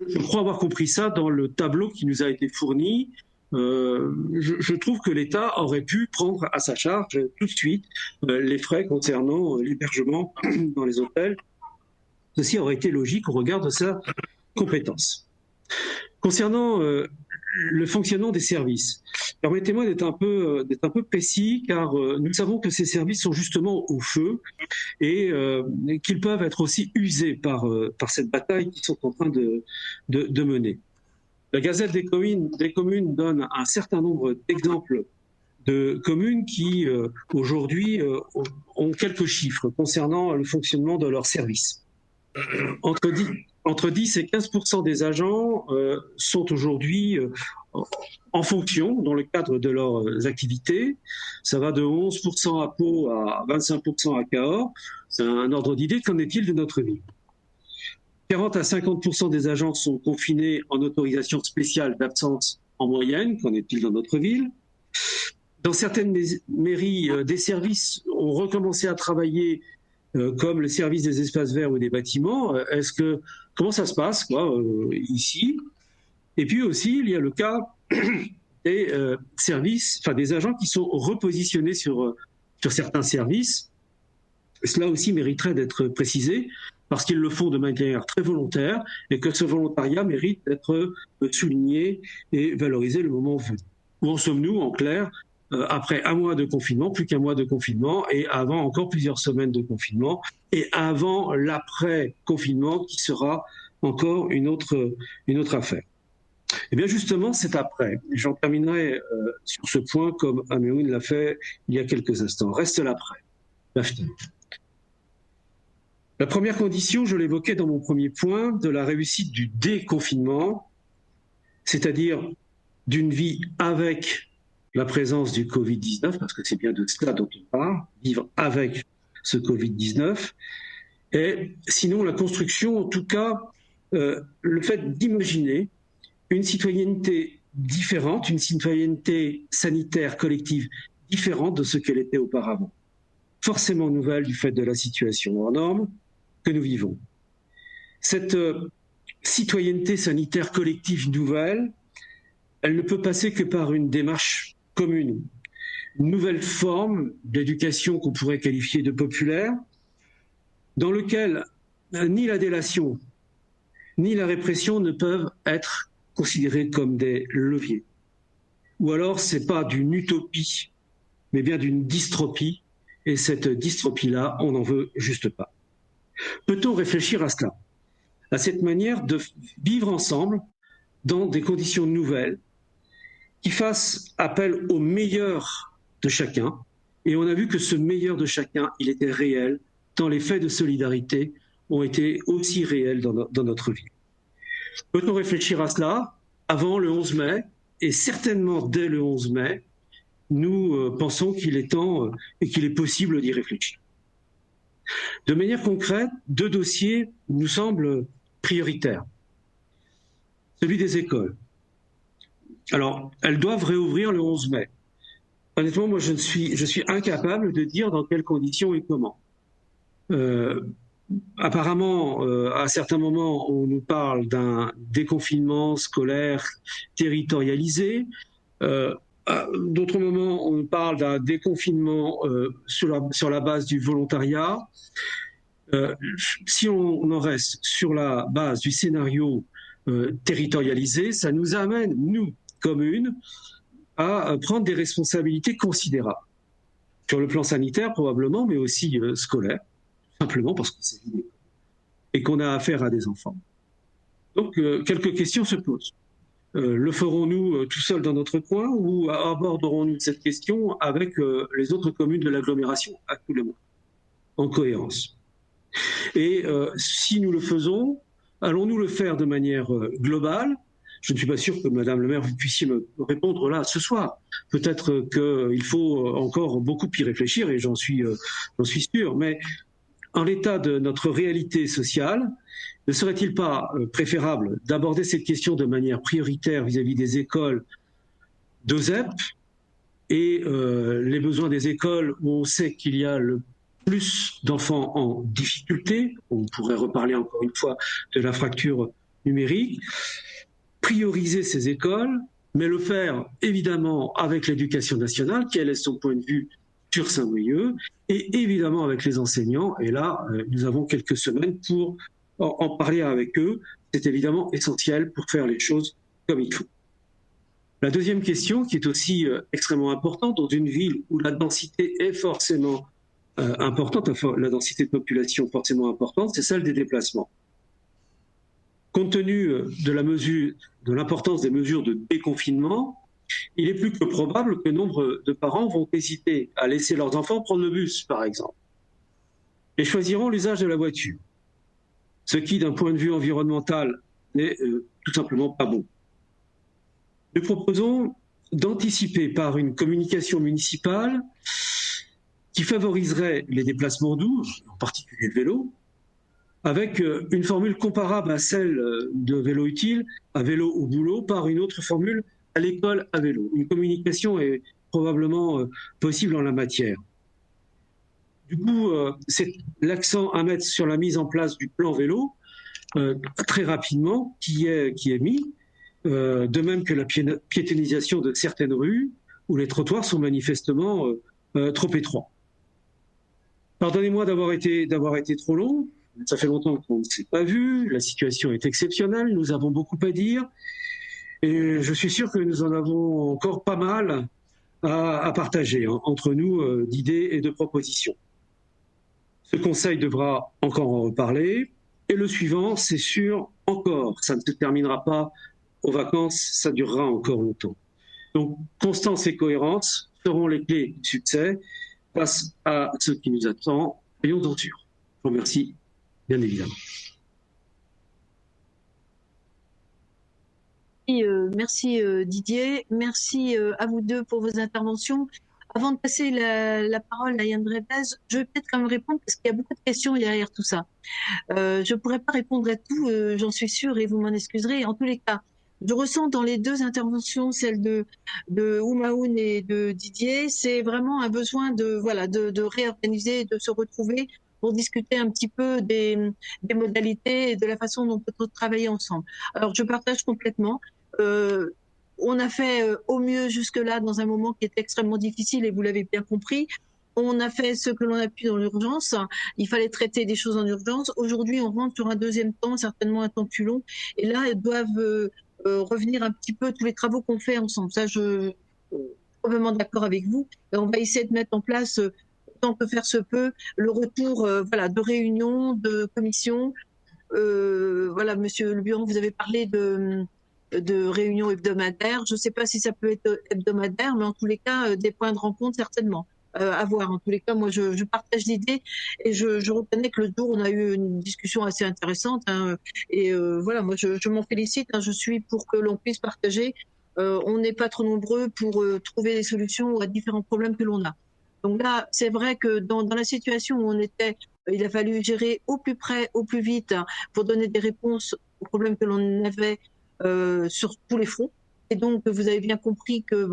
Je crois avoir compris ça dans le tableau qui nous a été fourni. Je trouve que l'État aurait pu prendre à sa charge tout de suite les frais concernant l'hébergement dans les hôtels. Ceci aurait été logique au regard de sa compétence. Concernant le fonctionnement des services, permettez-moi d'être un peu précis, car nous savons que ces services sont justement au feu et qu'ils peuvent être aussi usés par cette bataille qu'ils sont en train de mener. La Gazette des communes donne un certain nombre d'exemples de communes qui, aujourd'hui, ont quelques chiffres concernant le fonctionnement de leurs services. Entre 10 et 15% des agents sont aujourd'hui en fonction dans le cadre de leurs activités. Ça va de 11% à Pau à 25% à Cahors. C'est un ordre d'idée. Qu'en est-il de notre ville? 40 à 50% des agents sont confinés en autorisation spéciale d'absence en moyenne. Qu'en est-il dans notre ville? Dans certaines mairies, des services ont recommencé à travailler comme le service des espaces verts ou des bâtiments. Comment ça se passe ici? Et puis aussi, il y a le cas des services, enfin des agents qui sont repositionnés sur certains services. Cela aussi mériterait d'être précisé parce qu'ils le font de manière très volontaire et que ce volontariat mérite d'être souligné et valorisé le moment venu. Où en sommes-nous, en clair, après un mois de confinement, plus qu'un mois de confinement, et avant encore plusieurs semaines de confinement, et avant l'après-confinement qui sera encore une autre affaire. Eh bien justement, c'est après. J'en terminerai sur ce point comme Améoune l'a fait il y a quelques instants. Reste l'après. La première condition, je l'évoquais dans mon premier point, de la réussite du déconfinement, c'est-à-dire d'une vie avec la présence du Covid-19, parce que c'est bien de cela dont on parle, vivre avec ce Covid-19, et sinon la construction, en tout cas, le fait d'imaginer une citoyenneté différente, une citoyenneté sanitaire collective différente de ce qu'elle était auparavant, forcément nouvelle du fait de la situation hors norme que nous vivons. Cette citoyenneté sanitaire collective nouvelle, elle ne peut passer que par une démarche commune, une nouvelle forme d'éducation qu'on pourrait qualifier de populaire, dans lequel ni la délation ni la répression ne peuvent être considérés comme des leviers. Ou alors, ce n'est pas d'une utopie, mais bien d'une dystropie, et cette dystropie-là, on n'en veut juste pas. Peut-on réfléchir à cela, à cette manière de vivre ensemble dans des conditions nouvelles, qui fassent appel au meilleur de chacun, et on a vu que ce meilleur de chacun, il était réel, tant les faits de solidarité ont été aussi réels dans notre vie. Peut-on réfléchir à cela avant le 11 mai, et certainement dès le 11 mai, nous pensons qu'il est temps et qu'il est possible d'y réfléchir. De manière concrète, 2 dossiers nous semblent prioritaires. Celui des écoles. Alors, elles doivent réouvrir le 11 mai. Honnêtement, moi, je suis incapable de dire dans quelles conditions et comment. Apparemment, à certains moments, on nous parle d'un déconfinement scolaire territorialisé. D'autres moments, on nous parle d'un déconfinement sur la base du volontariat. Si on en reste sur la base du scénario territorialisé, ça nous amène, nous, communes, à prendre des responsabilités considérables. Sur le plan sanitaire, probablement, mais aussi scolaire. Simplement parce que c'est une école et qu'on a affaire à des enfants. Donc, quelques questions se posent. Le ferons-nous tout seul dans notre coin ou aborderons-nous cette question avec les autres communes de l'agglomération à tout le monde, en cohérence? Et si nous le faisons, allons-nous le faire de manière globale? Je ne suis pas sûr que, Madame le maire, vous puissiez me répondre là ce soir. Peut-être qu'il faut encore beaucoup y réfléchir et j'en suis sûr. Mais en l'état de notre réalité sociale, ne serait-il pas préférable d'aborder cette question de manière prioritaire vis-à-vis des écoles d'OSEP et les besoins des écoles où on sait qu'il y a le plus d'enfants en difficulté, on pourrait reparler encore une fois de la fracture numérique, prioriser ces écoles, mais le faire évidemment avec l'éducation nationale, quel est son point de vue sur Saint-Brieuc, et évidemment avec les enseignants, et là nous avons quelques semaines pour en parler avec eux. C'est évidemment essentiel pour faire les choses comme il faut. La deuxième question, qui est aussi extrêmement importante, dans une ville où la densité est forcément importante, enfin, la densité de population forcément importante, c'est celle des déplacements. Compte tenu de l'importance des mesures de déconfinement, il est plus que probable que nombre de parents vont hésiter à laisser leurs enfants prendre le bus, par exemple, et choisiront l'usage de la voiture, ce qui, d'un point de vue environnemental, n'est tout simplement pas bon. Nous proposons d'anticiper par une communication municipale qui favoriserait les déplacements doux, en particulier le vélo, avec une formule comparable à celle de vélo utile, à vélo au boulot, par une autre formule à l'école à vélo. Une communication est probablement possible en la matière. Du coup, c'est l'accent à mettre sur la mise en place du plan vélo, très rapidement, qui est mis, de même que la piétonisation de certaines rues où les trottoirs sont manifestement trop étroits. Pardonnez-moi d'avoir été trop long. Ça fait longtemps qu'on ne s'est pas vu. La situation est exceptionnelle. Nous avons beaucoup à dire. Et je suis sûr que nous en avons encore pas mal à partager entre nous d'idées et de propositions. Ce conseil devra encore en reparler. Et le suivant, c'est sûr, encore. Ça ne se terminera pas aux vacances, ça durera encore longtemps. Donc, constance et cohérence seront les clés du succès face à ce qui nous attend. Soyons-en sûrs. Je vous remercie, bien évidemment. Merci Didier, merci à vous deux pour vos interventions. Avant de passer la parole à Yann Drepez, je vais peut-être quand même répondre parce qu'il y a beaucoup de questions derrière tout ça. Je ne pourrais pas répondre à tout, j'en suis sûre, et vous m'en excuserez. En tous les cas, je ressens dans les deux interventions, celle de Oumaoun et de Didier, c'est vraiment un besoin de réorganiser, de se retrouver pour discuter un petit peu des modalités et de la façon dont on peut travailler ensemble. Alors, je partage complètement. On a fait au mieux jusque-là dans un moment qui était extrêmement difficile et vous l'avez bien compris. On a fait ce que l'on a pu dans l'urgence. Il fallait traiter des choses en urgence. Aujourd'hui, on rentre sur un deuxième temps, certainement un temps plus long. Et là, elles doivent revenir un petit peu tous les travaux qu'on fait ensemble. Ça, je suis probablement d'accord avec vous. Et on va essayer de mettre en place, tant que faire se peut, le retour de réunions, de commissions. Monsieur Le Buron, vous avez parlé de réunions hebdomadaires. Je ne sais pas si ça peut être hebdomadaire, mais en tous les cas, des points de rencontre, certainement. À voir. En tous les cas, moi, je partage l'idée et je reconnais que le jour, on a eu une discussion assez intéressante. Moi, je m'en félicite. Je suis pour que l'on puisse partager. On n'est pas trop nombreux pour trouver des solutions à différents problèmes que l'on a. Donc là, c'est vrai que dans la situation où on était, il a fallu gérer au plus près, au plus vite, pour donner des réponses aux problèmes que l'on avait sur tous les fronts. Et donc, vous avez bien compris que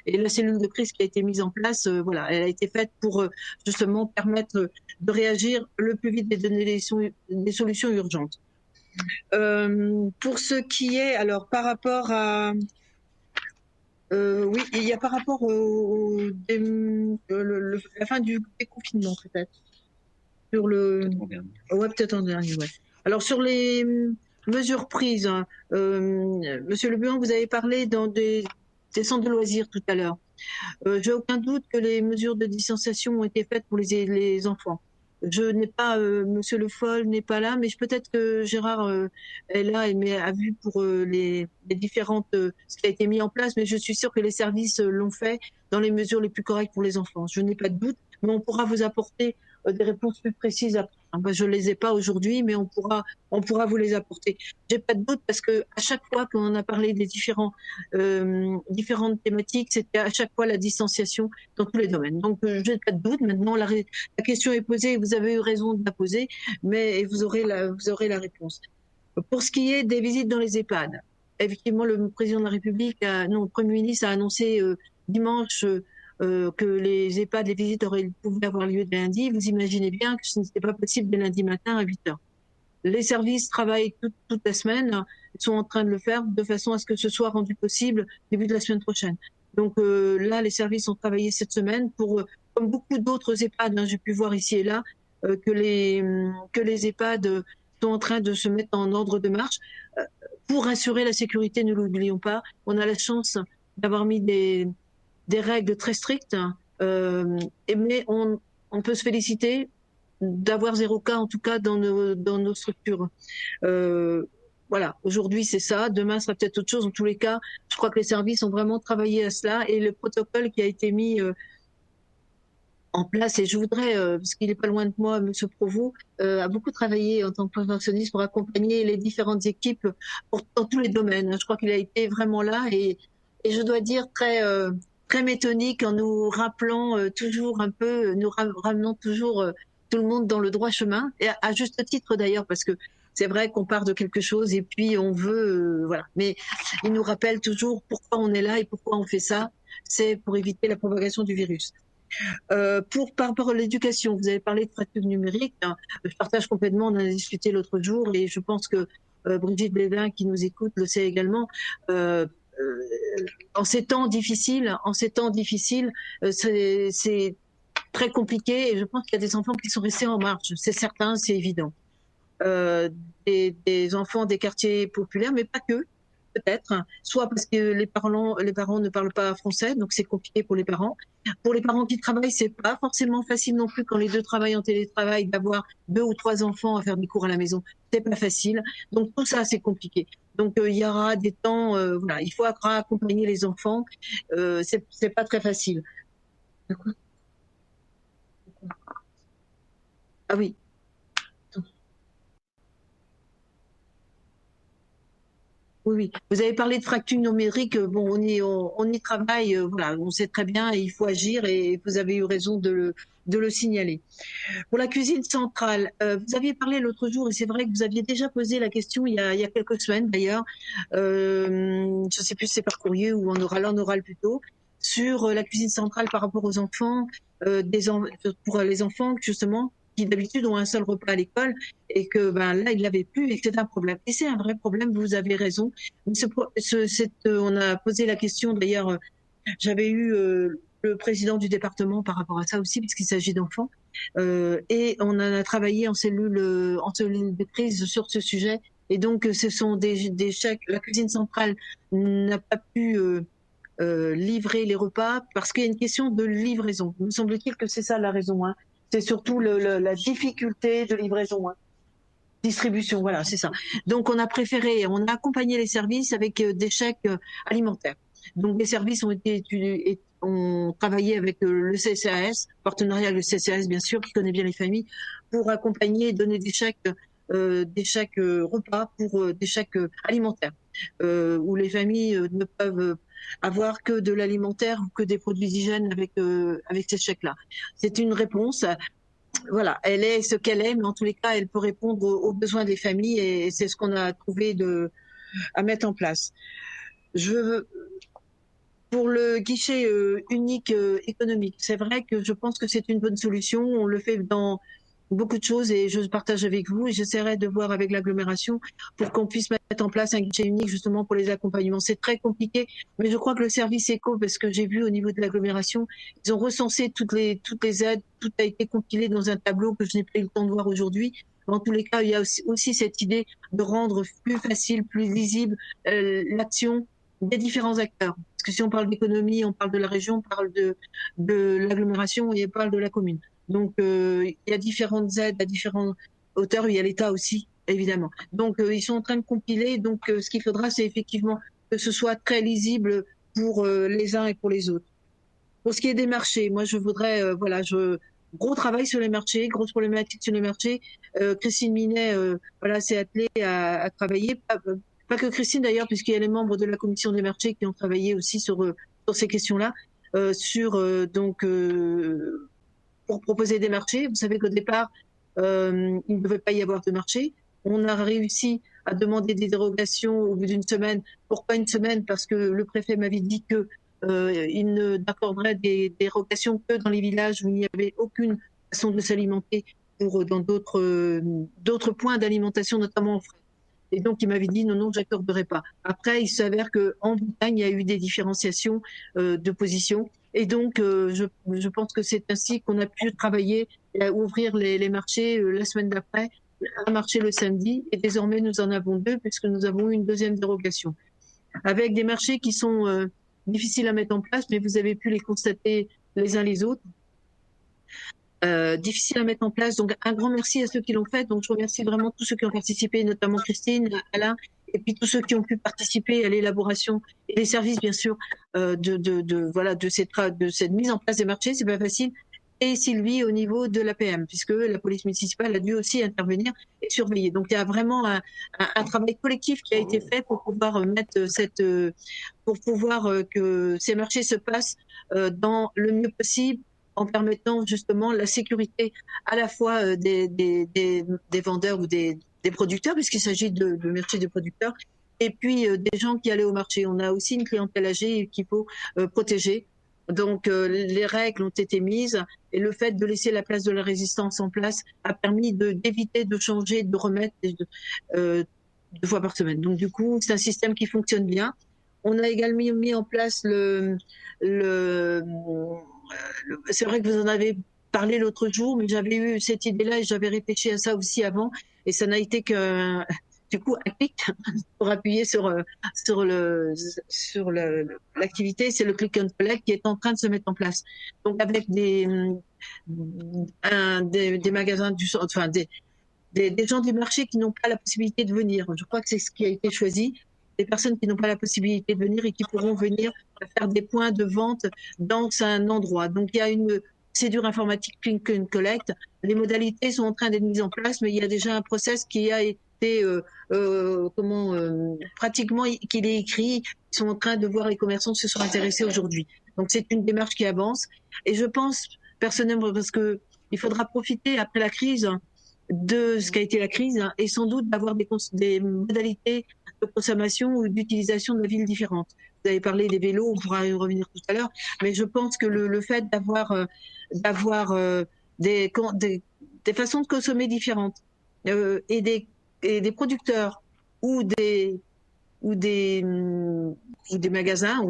et la cellule de crise qui a été mise en place, elle a été faite pour justement permettre de réagir le plus vite et donner des solutions urgentes. Pour ce qui est, alors par rapport à il y a par rapport la fin du déconfinement peut-être sur peut-être en dernier. Alors sur les mesures prises, Monsieur Le Buron, vous avez parlé dans des centres de loisirs tout à l'heure. J'ai aucun doute que les mesures de distanciation ont été faites pour les enfants. Je n'ai pas, Monsieur Le Foll n'est pas là, mais peut-être que Gérard est là et a vu pour les différentes, ce qui a été mis en place, mais je suis sûre que les services l'ont fait dans les mesures les plus correctes pour les enfants. Je n'ai pas de doute, mais on pourra vous apporter des réponses plus précises après. Je les ai pas aujourd'hui, mais on pourra vous les apporter. J'ai pas de doute parce que à chaque fois qu'on a parlé des différentes thématiques, c'était à chaque fois la distanciation dans tous les domaines. Donc j'ai pas de doute. Maintenant la question est posée. Vous avez eu raison de la poser, mais vous aurez la réponse. Pour ce qui est des visites dans les EHPAD, effectivement le président de la République, le Premier ministre a annoncé dimanche. Que les EHPAD, les visites pouvaient avoir lieu dès lundi. Vous imaginez bien que ce n'était pas possible dès lundi matin à 8h. Les services travaillent toute la semaine, ils sont en train de le faire de façon à ce que ce soit rendu possible début de la semaine prochaine. Donc là, les services ont travaillé cette semaine pour, comme beaucoup d'autres EHPAD, j'ai pu voir ici et là, que les EHPAD sont en train de se mettre en ordre de marche. pour assurer la sécurité, ne l'oublions pas. On a la chance d'avoir mis des règles très strictes, mais on peut se féliciter d'avoir 0 cas, en tout cas, dans nos structures. Voilà, aujourd'hui c'est ça, demain sera peut-être autre chose. En tous les cas, je crois que les services ont vraiment travaillé à cela et le protocole qui a été mis en place, et je voudrais, parce qu'il n'est pas loin de moi, M. Provost, a beaucoup travaillé en tant que préventionniste pour accompagner les différentes équipes dans tous les domaines. Je crois qu'il a été vraiment là et je dois dire très méthodique en nous rappelant toujours un peu, nous ramenant toujours tout le monde dans le droit chemin, et à juste titre d'ailleurs, parce que c'est vrai qu'on part de quelque chose et puis on veut, voilà. Mais il nous rappelle toujours pourquoi on est là et pourquoi on fait ça. C'est pour éviter la propagation du virus. Par rapport à l'éducation, vous avez parlé de fracture numérique. Je partage complètement, on en a discuté l'autre jour et je pense que Brigitte Blévin qui nous écoute le sait également. En ces temps difficiles, c'est très compliqué et je pense qu'il y a des enfants qui sont restés en marge. C'est certain, c'est évident. Des enfants des quartiers populaires, mais pas que, peut-être, soit parce que les parents ne parlent pas français, donc c'est compliqué pour les parents. Pour les parents qui travaillent, c'est pas forcément facile non plus quand les deux travaillent en télétravail d'avoir 2 ou 3 enfants à faire des cours à la maison. C'est pas facile. Donc tout ça, c'est compliqué. Donc il y aura des temps, voilà, il faut accompagner les enfants. C'est pas très facile. Ah oui. Oui. Vous avez parlé de fracture numérique. Bon, on y travaille. Voilà, on sait très bien. Et il faut agir. Et vous avez eu raison de le signaler. Pour la cuisine centrale, vous aviez parlé l'autre jour, et c'est vrai que vous aviez déjà posé la question il y a quelques semaines d'ailleurs. Je ne sais plus si c'est par courrier ou en oral plutôt, sur la cuisine centrale par rapport aux enfants, pour les enfants justement qui d'habitude ont un seul repas à l'école et que là ils l'avaient plus et que c'est un problème. Et c'est un vrai problème, vous avez raison. On a posé la question d'ailleurs, j'avais eu le président du département par rapport à ça aussi, puisqu'il s'agit d'enfants, et on en a travaillé en cellule de crise sur ce sujet. Et donc ce sont des chèques. La cuisine centrale n'a pas pu livrer les repas parce qu'il y a une question de livraison. Il me semble-t-il que c'est ça la raison. Hein. C'est surtout la difficulté de livraison. Hein. Distribution, voilà, c'est ça. Donc on a accompagné les services avec des chèques alimentaires. Donc les services ont travaillé avec le CCAS, partenariat avec le CCAS bien sûr, qui connaît bien les familles, pour accompagner et donner des chèques repas, pour des chèques alimentaires, où les familles ne peuvent avoir que de l'alimentaire ou que des produits d'hygiène avec ces chèques-là. C'est une réponse. Voilà, elle est ce qu'elle est, mais en tous les cas, elle peut répondre aux besoins des familles et c'est ce qu'on a trouvé à mettre en place. Pour le guichet unique économique, c'est vrai que je pense que c'est une bonne solution. On le fait dans beaucoup de choses et je partage avec vous et j'essaierai de voir avec l'agglomération pour qu'on puisse mettre en place un guichet unique justement pour les accompagnements. C'est très compliqué, mais je crois que le service éco, parce que j'ai vu au niveau de l'agglomération, ils ont recensé toutes les aides, tout a été compilé dans un tableau que je n'ai pas eu le temps de voir aujourd'hui. En tous les cas, il y a aussi cette idée de rendre plus facile, plus lisible l'action des différents acteurs. Parce que si on parle d'économie, on parle de la région, on parle de l'agglomération et on parle de la commune. Donc, il y a différentes aides à différentes hauteurs. Il y a l'État aussi, évidemment. Donc, ils sont en train de compiler. Donc, ce qu'il faudra, c'est effectivement que ce soit très lisible pour les uns et pour les autres. Pour ce qui est des marchés, moi, je voudrais, gros travail sur les marchés, grosse problématique sur les marchés. Christine Minet, s'est attelée à travailler. Pas que Christine d'ailleurs, puisqu'il y a les membres de la commission des marchés qui ont travaillé aussi sur ces questions-là, pour proposer des marchés. Vous savez qu'au départ, il ne devait pas y avoir de marché. On a réussi à demander des dérogations au bout d'une semaine. Pourquoi une semaine? Parce que le préfet m'avait dit que il n'accorderait des dérogations que dans les villages où il n'y avait aucune façon de s'alimenter dans d'autres points d'alimentation, notamment en frais. Et donc, il m'avait dit non, j'accorderai pas. Après, il s'avère qu'en Bretagne, il y a eu des différenciations de position. Et donc, je pense que c'est ainsi qu'on a pu travailler, ouvrir les marchés la semaine d'après un marché le samedi, et désormais nous en avons 2 puisque nous avons eu une deuxième dérogation. Avec des marchés qui sont difficiles à mettre en place, mais vous avez pu les constater les uns les autres. Difficile à mettre en place. Donc, un grand merci à ceux qui l'ont fait. Donc, je remercie vraiment tous ceux qui ont participé, notamment Christine, Alain, et puis tous ceux qui ont pu participer à l'élaboration et les services, bien sûr, de cette mise en place des marchés. C'est pas facile. Et Sylvie au niveau de l'APM, puisque la police municipale a dû aussi intervenir et surveiller. Donc, il y a vraiment un travail collectif qui a été fait pour pouvoir que ces marchés se passent dans le mieux possible, en permettant justement la sécurité à la fois des vendeurs ou des producteurs, puisqu'il s'agit de marché de producteurs, et puis des gens qui allaient au marché. On a aussi une clientèle âgée qu'il faut protéger. Donc les règles ont été mises, et le fait de laisser la place de la résistance en place a permis d'éviter de changer, de remettre 2 fois par semaine. Donc du coup, c'est un système qui fonctionne bien. On a également mis en place c'est vrai que vous en avez parlé l'autre jour, mais j'avais eu cette idée-là et j'avais réfléchi à ça aussi avant, et ça n'a été que du coup un clic pour appuyer sur l'activité. C'est le click and collect qui est en train de se mettre en place. Donc avec des magasins des gens du marché qui n'ont pas la possibilité de venir. Je crois que c'est ce qui a été choisi. Des personnes qui n'ont pas la possibilité de venir et qui pourront venir faire des points de vente dans un endroit. Donc il y a une procédure informatique click and collect. Les modalités sont en train d'être mises en place, mais il y a déjà un process qui a été pratiquement qu'il est écrit. Ils sont en train de voir, les commerçants se sont intéressés aujourd'hui. Donc c'est une démarche qui avance. Et je pense personnellement, parce que il faudra profiter après la crise de ce qu'a été la crise, et sans doute d'avoir des modalités de consommation ou d'utilisation de la ville différentes. Vous avez parlé des vélos, on pourra y revenir tout à l'heure, mais je pense que le fait d'avoir des façons de consommer différentes et des producteurs ou des magasins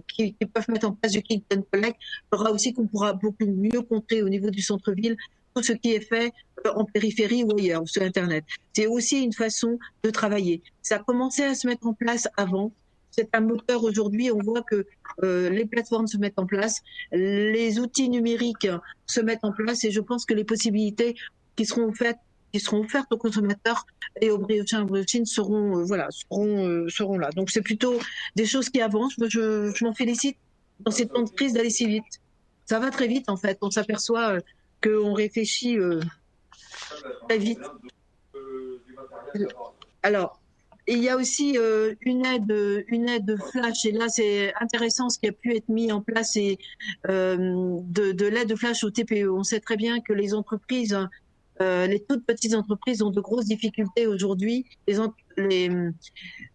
qui peuvent mettre en place du click and collect fera aussi qu'on pourra beaucoup mieux contrer au niveau du centre-ville tout ce qui est fait en périphérie ou ailleurs, ou sur Internet. C'est aussi une façon de travailler. Ça a commencé à se mettre en place avant. C'est un moteur aujourd'hui. On voit que les plateformes se mettent en place, les outils numériques se mettent en place, et je pense que les possibilités qui seront offertes aux consommateurs et aux briochins seront là. Donc c'est plutôt des choses qui avancent. Je m'en félicite dans cette temps de crise d'aller si vite. Ça va très vite en fait. On s'aperçoit qu'on réfléchit très vite. Alors, il y a aussi une aide flash, et là c'est intéressant ce qui a pu être mis en place, et de l'aide flash au TPE. On sait très bien que les entreprises, les toutes petites entreprises ont de grosses difficultés aujourd'hui.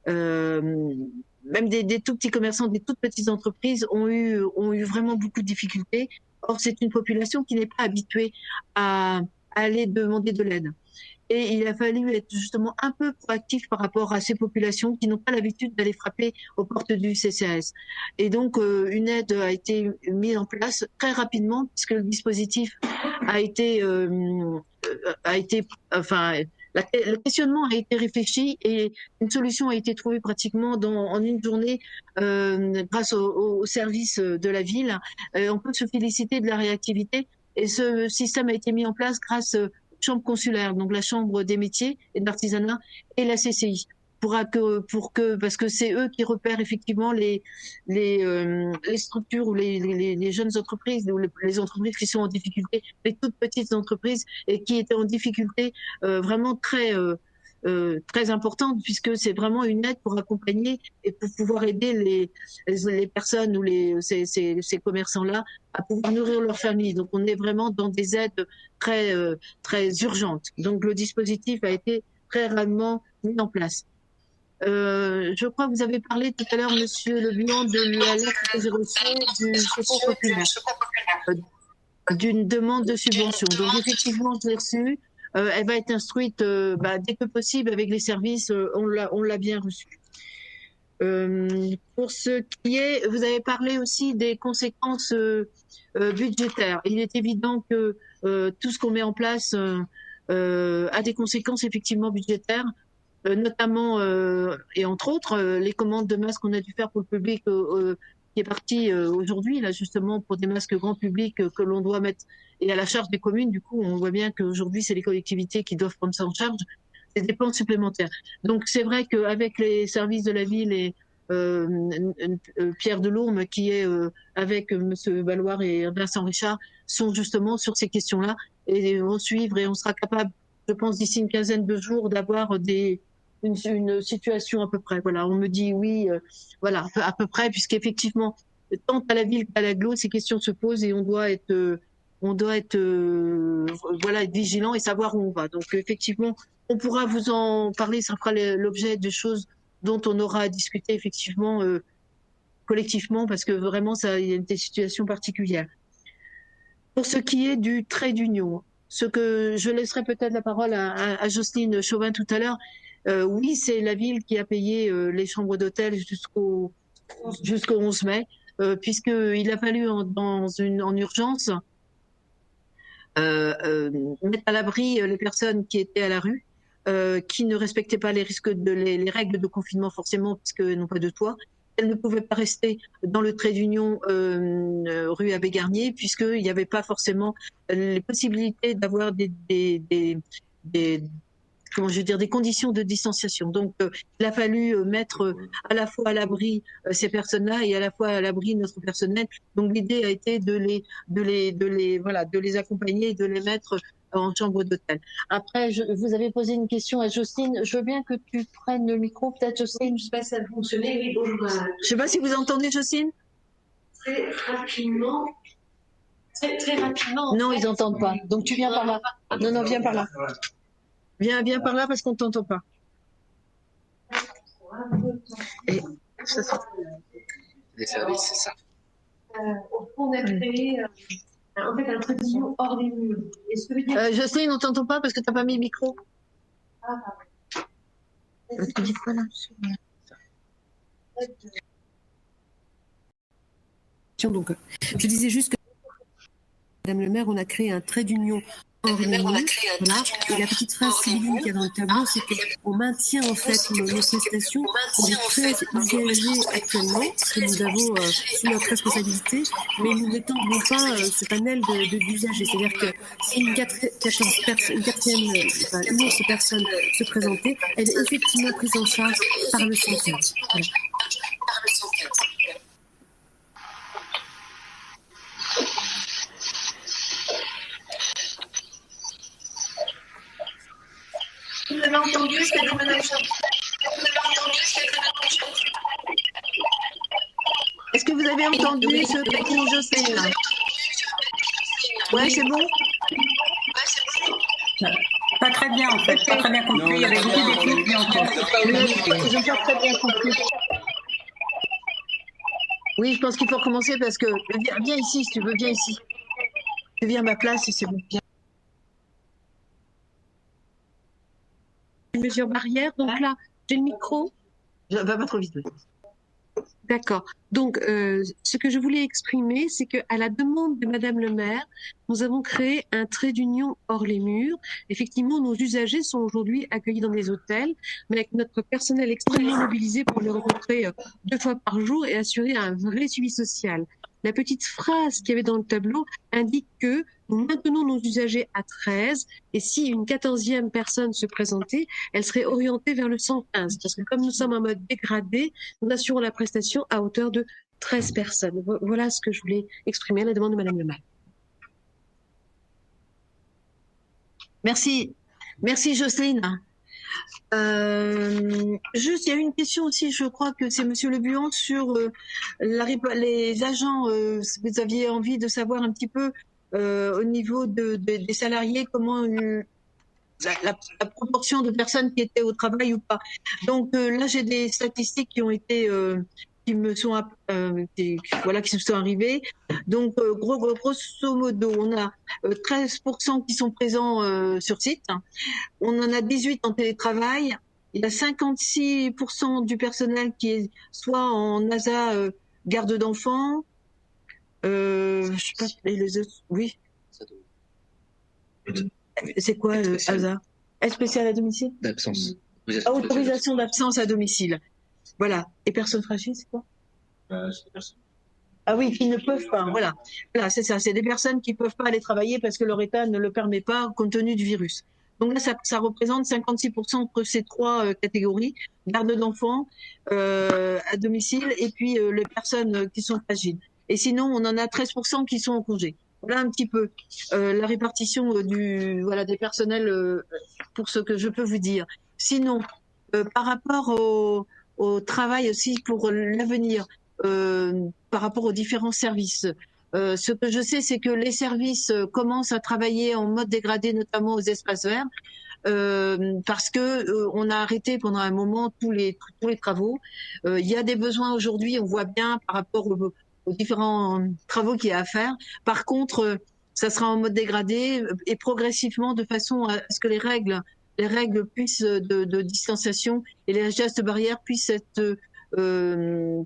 Même des tout petits commerçants, des toutes petites entreprises ont eu vraiment beaucoup de difficultés. Or, c'est une population qui n'est pas habituée à aller demander de l'aide. Et il a fallu être justement un peu proactif par rapport à ces populations qui n'ont pas l'habitude d'aller frapper aux portes du CCAS. Et donc, une aide a été mise en place très rapidement, puisque le dispositif le questionnement a été réfléchi et une solution a été trouvée pratiquement en une journée grâce au service de la ville. On peut se féliciter de la réactivité, et ce système a été mis en place grâce aux chambres consulaires, donc la chambre des métiers et de l'artisanat et la CCI. Parce que c'est eux qui repèrent effectivement les structures ou les jeunes entreprises ou les entreprises qui sont en difficulté, les toutes petites entreprises, et qui étaient en difficulté vraiment très importante, puisque c'est vraiment une aide pour accompagner et pour pouvoir aider les personnes ou ces commerçants-là à pouvoir nourrir leur famille. Donc on est vraiment dans des aides très urgentes. Donc le dispositif a été très rapidement mis en place. Je crois que vous avez parlé tout à l'heure, Monsieur Le Bihan, de la lettre que j'ai reçue du Secours populaire, d'une demande de subvention. Donc effectivement, je l'ai reçue. Elle va être instruite dès que possible avec les services. On l'a bien reçue. Pour ce qui est, vous avez parlé aussi des conséquences budgétaires. Il est évident que tout ce qu'on met en place a des conséquences effectivement budgétaires, notamment et entre autres les commandes de masques qu'on a dû faire pour le public qui est parti aujourd'hui là justement pour des masques grand public que l'on doit mettre et à la charge des communes. Du coup, on voit bien qu'aujourd'hui c'est les collectivités qui doivent prendre ça en charge, des dépenses supplémentaires. Donc c'est vrai qu'avec les services de la ville et Pierre Delorme qui est avec Monsieur Balloire et Vincent Richard sont justement sur ces questions-là et vont suivre et on sera capable, je pense, d'ici une quinzaine de jours d'avoir une situation à peu près. Voilà, on me dit oui, voilà, à peu près, puisqu'effectivement, tant à la ville qu'à l'agglo, ces questions se posent et on doit être voilà, être vigilant et savoir où on va. Donc effectivement, on pourra vous en parler, ça fera l'objet de choses dont on aura à discuter effectivement collectivement, parce que vraiment, il y a des situations particulières. Pour ce qui est du trait d'union, ce que je laisserai peut-être la parole à Jocelyne Chauvin tout à l'heure. Oui, c'est la ville qui a payé les chambres d'hôtel jusqu'au 11 mai, puisqu'il a fallu en urgence mettre à l'abri les personnes qui étaient à la rue, qui ne respectaient pas les règles de confinement forcément, puisqu'elles n'ont pas de toit. Elles ne pouvaient pas rester dans le trait d'union rue Abbé Garnier, puisqu'il n'y avait pas forcément les possibilités d'avoir comment je veux dire, des conditions de distanciation. Donc, il a fallu mettre à la fois à l'abri ces personnes-là et à la fois à l'abri notre personnel. Donc, l'idée a été de les accompagner et de les mettre en chambre d'hôtel. Après, vous avez posé une question à Jocelyne. Je veux bien que tu prennes le micro, peut-être, Jocelyne. Je ne sais pas si ça a fonctionné. Oui, bon, je ne sais pas si vous entendez, Jocelyne. Très rapidement. Très rapidement. Non, ils n'entendent pas. Donc, tu viens par là. Non, viens par là. Viens par là parce qu'on ne t'entend pas. Et ça sera... Les services, c'est ça. On a créé en fait un trait d'union hors des murs. Jocelyne, on ne t'entend pas parce que tu n'as pas mis le micro. Ah, pardon. Tu dis quoi là? Donc, je disais juste que Madame le maire, on a créé un trait d'union hors les murs, voilà. Et la petite phrase civiline qu'il y a dans le tableau, c'est qu'on maintient en fait nos prestations. On est très usagers actuellement, que nous avons sous notre responsabilité, mais nous n'étendons pas ce panel d'usagers. C'est-à-dire que si une autre personne se présentait, elle est effectivement prise en charge par le 115. Voilà. Vous avez entendu ce qu'a dit Madame Chauvin? Est-ce que vous avez entendu ce qu'a dit Jocelyne? Ouais, c'est bon? Pas très bien en fait, pas très bien compris. Il y avait beaucoup d'écoute, mais encore. Je n'ai pas très bien compris. Oui, je pense qu'il faut recommencer parce que viens ici si tu veux, viens ici. Tu viens à ma place et c'est bon. Viens. Mesure barrière, donc là, j'ai le micro. Va pas trop vite. D'accord. Donc, ce que je voulais exprimer, c'est qu'à la demande de Madame le maire, nous avons créé un trait d'union hors les murs. Effectivement, nos usagers sont aujourd'hui accueillis dans des hôtels, mais avec notre personnel extrêmement mobilisé pour les rencontrer 2 fois par jour et assurer un vrai suivi social. La petite phrase qu'il y avait dans le tableau indique que nous maintenons nos usagers à 13 et si une 14e personne se présentait, elle serait orientée vers le 115. Parce que comme nous sommes en mode dégradé, nous assurons la prestation à hauteur de 13 personnes. Voilà ce que je voulais exprimer à la demande de Madame le maire. Merci. Merci Jocelyne. Juste, il y a une question aussi, je crois que c'est Monsieur Le Buon sur les agents. Vous aviez envie de savoir un petit peu au niveau des salariés comment la proportion de personnes qui étaient au travail ou pas. Donc là, j'ai des statistiques qui ont été qui me sont qui se sont arrivées. Donc grosso modo, on a 13% qui sont présents sur site. On en a 18 en télétravail. Il y a 56% du personnel qui est soit en ASA garde d'enfants. Je sais pas les autres. Oui. C'est quoi, ASA? Aide spéciale à domicile? D'absence. Autorisation d'absence à domicile. Voilà. Et personnes fragiles, c'est quoi? Ah oui, qui ne peuvent pas. Voilà. Voilà, c'est ça. C'est des personnes qui ne peuvent pas aller travailler parce que leur état ne le permet pas compte tenu du virus. Donc là, ça représente 56% entre ces trois catégories, garde d'enfants à domicile et puis les personnes qui sont fragiles. Et sinon, on en a 13% qui sont en congé. Voilà un petit peu la répartition des personnels pour ce que je peux vous dire. Sinon, par rapport au travail aussi pour l'avenir, par rapport aux différents services, ce que je sais, c'est que les services commencent à travailler en mode dégradé, notamment aux espaces verts, parce que on a arrêté pendant un moment tous les travaux. Il y a des besoins aujourd'hui, on voit bien par rapport aux différents travaux qu'il y a à faire. Par contre, ça sera en mode dégradé et progressivement de façon à ce que les règles puissent de distanciation et les gestes barrières puissent être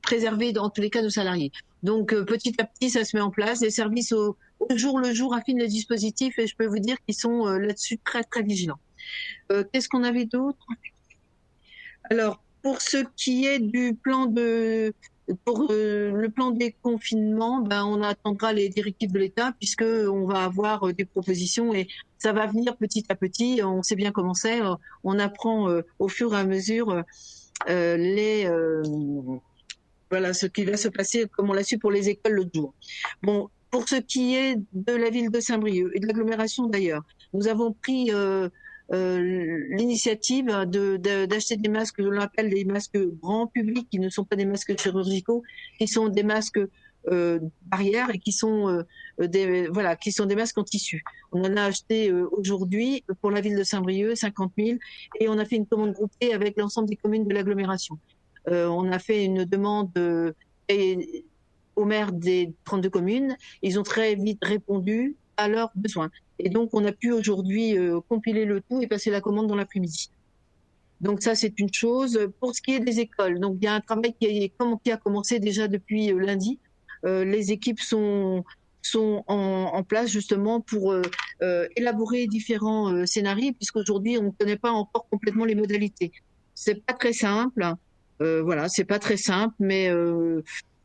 préservés dans tous les cas de salariés. Donc petit à petit, ça se met en place. Les services au jour le jour affinent les dispositifs et je peux vous dire qu'ils sont là-dessus très très vigilants. Qu'est-ce qu'on avait d'autre? Alors pour ce qui est du plan le plan des confinements, on attendra les directives de l'État puisque on va avoir des propositions et ça va venir petit à petit. On sait bien comment c'est. On apprend au fur et à mesure ce qui va se passer, comme on l'a su pour les écoles l'autre jour. Bon, pour ce qui est de la ville de Saint-Brieuc et de l'agglomération d'ailleurs, nous avons pris l'initiative d'acheter des masques, je l'appelle des masques grand public, qui ne sont pas des masques chirurgicaux, qui sont des masques barrières et qui sont des masques en tissu. On en a acheté aujourd'hui pour la ville de Saint-Brieuc 50 000 et on a fait une commande groupée avec l'ensemble des communes de l'agglomération. On a fait une demande aux maires des 32 communes. Ils ont très vite répondu à leurs besoins. Et donc, on a pu aujourd'hui compiler le tout et passer la commande dans l'après-midi. Donc ça, c'est une chose. Pour ce qui est des écoles, donc il y a un travail qui a commencé déjà depuis lundi. Les équipes sont en place justement pour élaborer différents scénarios, puisqu'aujourd'hui, on ne connaît pas encore complètement les modalités. C'est pas très simple. C'est pas très simple, mais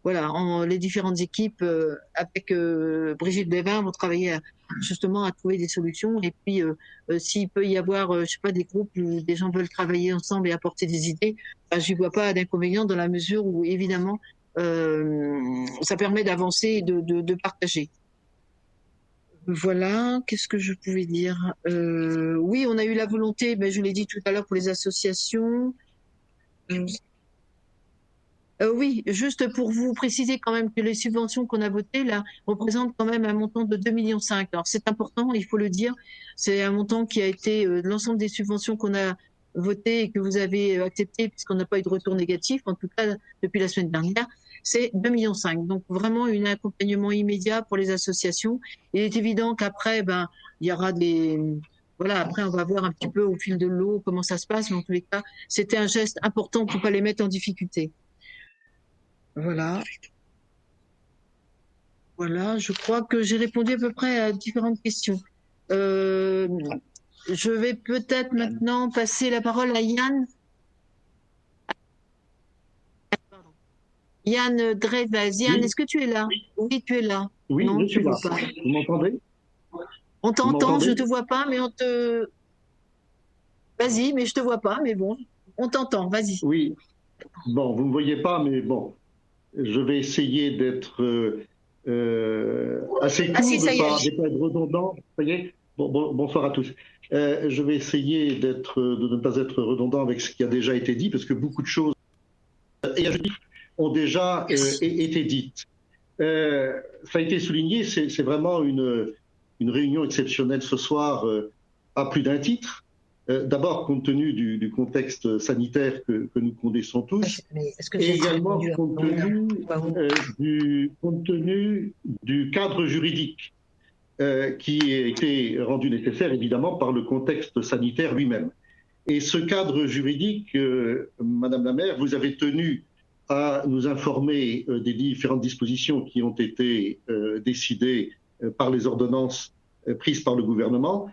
les différentes équipes avec Brigitte Bévin vont travailler justement à trouver des solutions. Et puis, s'il peut y avoir, des groupes où des gens veulent travailler ensemble et apporter des idées, je ne vois pas d'inconvénient dans la mesure où, évidemment, ça permet d'avancer et de partager. Voilà, qu'est-ce que je pouvais dire? Oui, on a eu la volonté, je l'ai dit tout à l'heure, pour les associations. Oui, juste pour vous préciser quand même que les subventions qu'on a votées là représentent quand même un montant de 2,5 millions. Alors c'est important, il faut le dire, c'est un montant qui a été de l'ensemble des subventions qu'on a votées et que vous avez acceptées puisqu'on n'a pas eu de retour négatif, en tout cas depuis la semaine dernière, c'est 2,5 millions. Donc vraiment un accompagnement immédiat pour les associations. Il est évident qu'après, il y aura après, on va voir un petit peu au fil de l'eau comment ça se passe, mais en tous les cas, c'était un geste important pour pas les mettre en difficulté. Voilà, je crois que j'ai répondu à peu près à différentes questions. Je vais peut-être maintenant passer la parole à Yann. Yann Dreyvaz. Yann, est-ce que tu es là? Oui, tu es là. Oui, non, je suis là. Pas. Vous m'entendez? On t'entend, je ne te vois pas, mais on te... Vas-y, mais je ne te vois pas, mais bon, on t'entend, vas-y. Oui, bon, vous ne me voyez pas, mais bon. Je vais essayer d'être assez court, de ne pas être redondant. Vous voyez, bonsoir à tous. Je vais essayer de ne pas être redondant avec ce qui a déjà été dit, parce que beaucoup de choses ont déjà été dites. Ça a été souligné, c'est vraiment une réunion exceptionnelle ce soir à plus d'un titre. D'abord, compte tenu du contexte sanitaire que nous connaissons tous, et également compte tenu du cadre juridique qui a été rendu nécessaire, évidemment, par le contexte sanitaire lui-même. Et ce cadre juridique, Madame la maire, vous avez tenu à nous informer des différentes dispositions qui ont été décidées par les ordonnances prises par le gouvernement.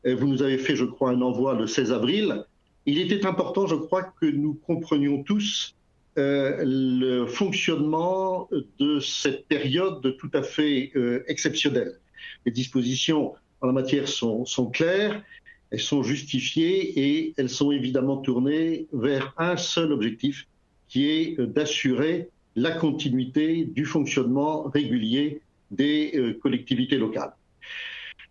Vous nous avez fait, je crois, un envoi le 16 avril. Il était important, je crois, que nous comprenions tous le fonctionnement de cette période tout à fait exceptionnelle. Les dispositions en la matière sont claires, elles sont justifiées et elles sont évidemment tournées vers un seul objectif, qui est d'assurer la continuité du fonctionnement régulier des collectivités locales.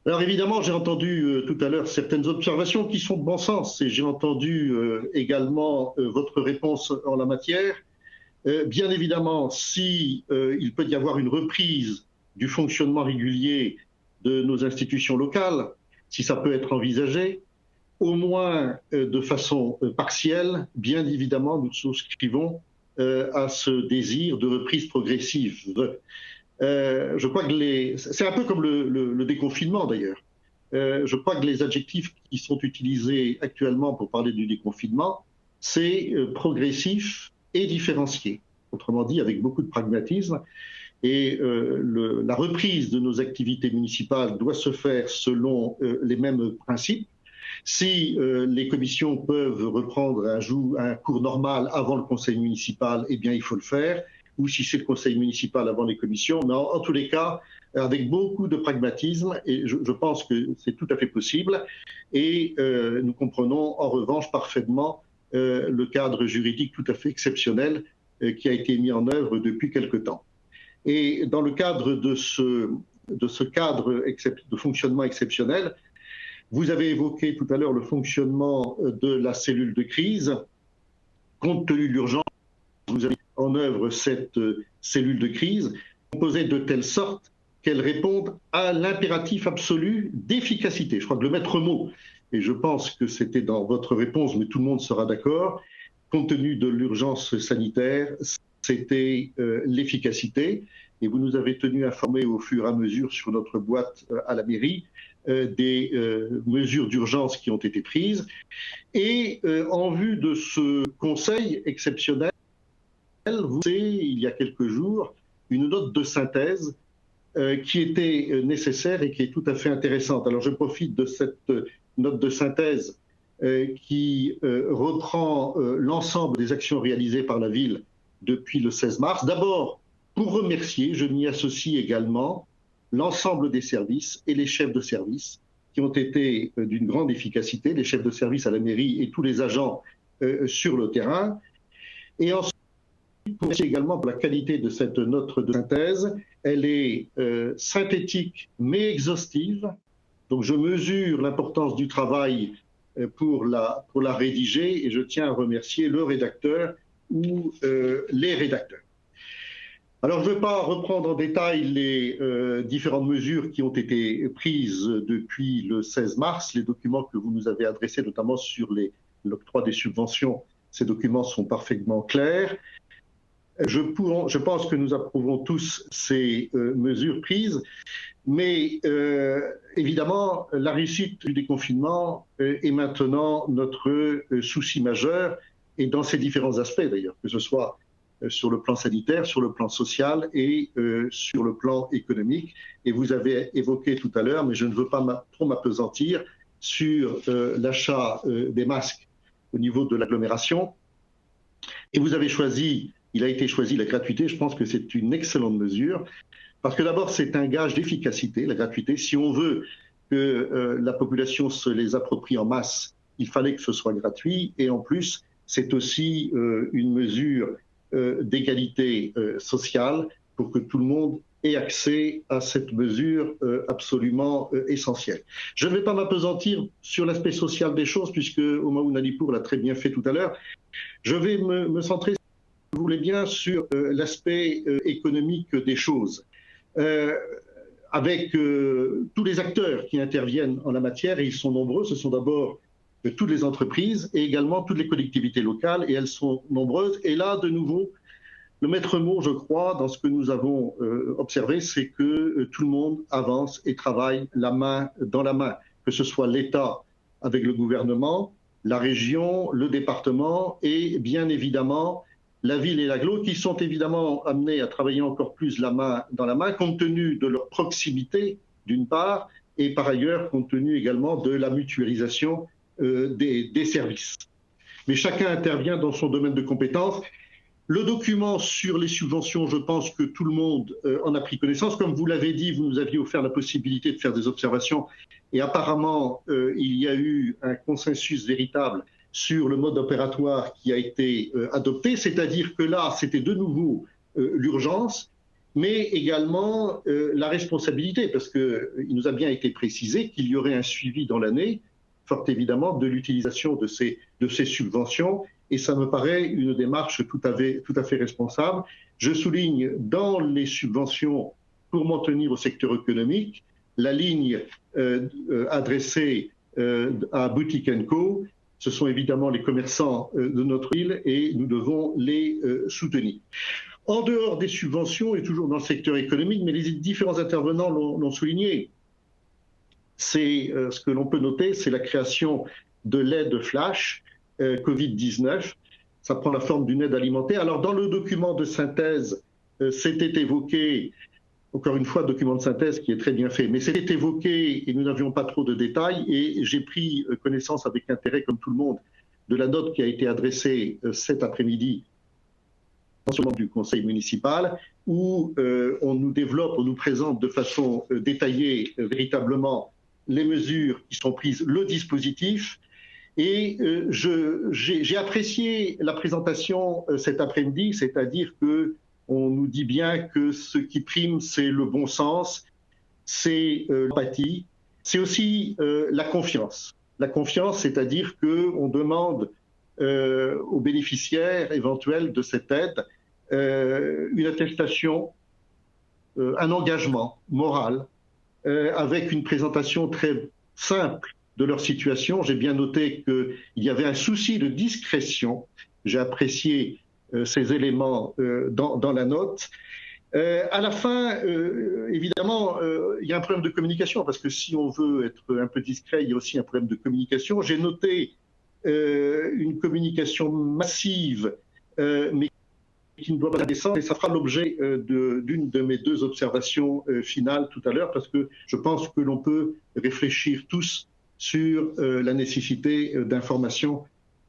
Alors évidemment, j'ai entendu tout à l'heure certaines observations qui sont de bon sens et j'ai entendu également votre réponse en la matière. Bien évidemment, si il peut y avoir une reprise du fonctionnement régulier de nos institutions locales, si ça peut être envisagé, au moins de façon partielle, bien évidemment, nous souscrivons à ce désir de reprise progressive. Je crois que c'est un peu comme le déconfinement d'ailleurs. Je crois que les adjectifs qui sont utilisés actuellement pour parler du déconfinement, c'est progressif et différencié. Autrement dit, avec beaucoup de pragmatisme. Et la reprise de nos activités municipales doit se faire selon les mêmes principes. Si les commissions peuvent reprendre un cours normal avant le conseil municipal, eh bien il faut le faire. Ou si c'est le conseil municipal avant les commissions, mais en tous les cas, avec beaucoup de pragmatisme, et je pense que c'est tout à fait possible. Et nous comprenons en revanche parfaitement le cadre juridique tout à fait exceptionnel qui a été mis en œuvre depuis quelque temps. Et dans le cadre de ce cadre de fonctionnement exceptionnel, vous avez évoqué tout à l'heure le fonctionnement de la cellule de crise. Compte tenu de l'urgence, vous avez mis en œuvre cette cellule de crise composée de telle sorte qu'elle réponde à l'impératif absolu d'efficacité. Je crois que le maître mot, et je pense que c'était dans votre réponse, mais tout le monde sera d'accord, compte tenu de l'urgence sanitaire, c'était l'efficacité. Et vous nous avez tenu informés au fur et à mesure sur notre boîte à la mairie des mesures d'urgence qui ont été prises. Et en vue de ce conseil exceptionnel, vous avez, il y a quelques jours, une note de synthèse qui était nécessaire et qui est tout à fait intéressante. Alors je profite de cette note de synthèse qui reprend l'ensemble des actions réalisées par la ville depuis le 16 mars. D'abord, pour remercier, je m'y associe également, l'ensemble des services et les chefs de service qui ont été d'une grande efficacité, les chefs de service à la mairie et tous les agents sur le terrain. Et ensuite, pour remercier également pour la qualité de cette note de synthèse. Elle est synthétique mais exhaustive. Donc je mesure l'importance du travail pour la rédiger et je tiens à remercier le rédacteur ou les rédacteurs. Alors, je ne vais pas reprendre en détail les différentes mesures qui ont été prises depuis le 16 mars, les documents que vous nous avez adressés, notamment sur l'octroi des subventions. Ces documents sont parfaitement clairs. Je pense que nous approuvons tous ces mesures prises, mais évidemment, la réussite du déconfinement est maintenant notre souci majeur, et dans ses différents aspects d'ailleurs, que ce soit sur le plan sanitaire, sur le plan social et sur le plan économique. Et vous avez évoqué tout à l'heure, mais je ne veux pas trop m'appesantir, sur l'achat des masques au niveau de l'agglomération. Et vous avez choisi, il a été choisi la gratuité. Je pense que c'est une excellente mesure, parce que d'abord, c'est un gage d'efficacité, la gratuité. Si on veut que la population se les approprie en masse, il fallait que ce soit gratuit. Et en plus, c'est aussi une mesure d'égalité sociale pour que tout le monde ait accès à cette mesure absolument essentielle. Je ne vais pas m'appesantir sur l'aspect social des choses, puisque Omaoun Alipour l'a très bien fait tout à l'heure. Je vais me centrer, si vous voulez bien, sur l'aspect économique des choses. Avec tous les acteurs qui interviennent en la matière, et ils sont nombreux, ce sont d'abord toutes les entreprises et également toutes les collectivités locales, et elles sont nombreuses. Et là, de nouveau, le maître mot, je crois, dans ce que nous avons observé, c'est que tout le monde avance et travaille la main dans la main, que ce soit l'État avec le gouvernement, la région, le département et bien évidemment la ville et l'agglo, qui sont évidemment amenés à travailler encore plus la main dans la main, compte tenu de leur proximité d'une part, et par ailleurs compte tenu également de la mutualisation des services. Mais chacun intervient dans son domaine de compétences. Le document sur les subventions, je pense que tout le monde en a pris connaissance. Comme vous l'avez dit, vous nous aviez offert la possibilité de faire des observations et apparemment, il y a eu un consensus véritable sur le mode opératoire qui a été adopté, c'est-à-dire que là, c'était de nouveau l'urgence, mais également la responsabilité, parce qu'il nous a bien été précisé qu'il y aurait un suivi dans l'année, fort évidemment, de l'utilisation de ces subventions, et ça me paraît une démarche tout à fait responsable. Je souligne dans les subventions pour maintenir au secteur économique la ligne adressée à Boutique & Co. Ce sont évidemment les commerçants de notre île et nous devons les soutenir. En dehors des subventions et toujours dans le secteur économique, mais les différents intervenants l'ont souligné, c'est ce que l'on peut noter, c'est la création de l'aide flash Covid-19. Ça prend la forme d'une aide alimentaire. Alors dans le document de synthèse, c'était évoqué, encore une fois, document de synthèse qui est très bien fait, mais c'était évoqué et nous n'avions pas trop de détails et j'ai pris connaissance avec intérêt, comme tout le monde, de la note qui a été adressée cet après-midi du conseil municipal où on nous développe, on nous présente de façon détaillée véritablement les mesures qui sont prises, le dispositif. Et j'ai apprécié la présentation cet après-midi, c'est-à-dire que on nous dit bien que ce qui prime, c'est le bon sens, c'est l'empathie, c'est aussi la confiance. La confiance, c'est-à-dire qu'on demande aux bénéficiaires éventuels de cette aide une attestation, un engagement moral, avec une présentation très simple de leur situation. J'ai bien noté qu'il y avait un souci de discrétion. J'ai apprécié ces éléments dans la note. À la fin, évidemment, il y a un problème de communication, parce que si on veut être un peu discret, il y a aussi un problème de communication. J'ai noté une communication massive, mais qui ne doit pas descendre, et ça fera l'objet d'une de mes deux observations finales tout à l'heure, parce que je pense que l'on peut réfléchir tous sur la nécessité d'information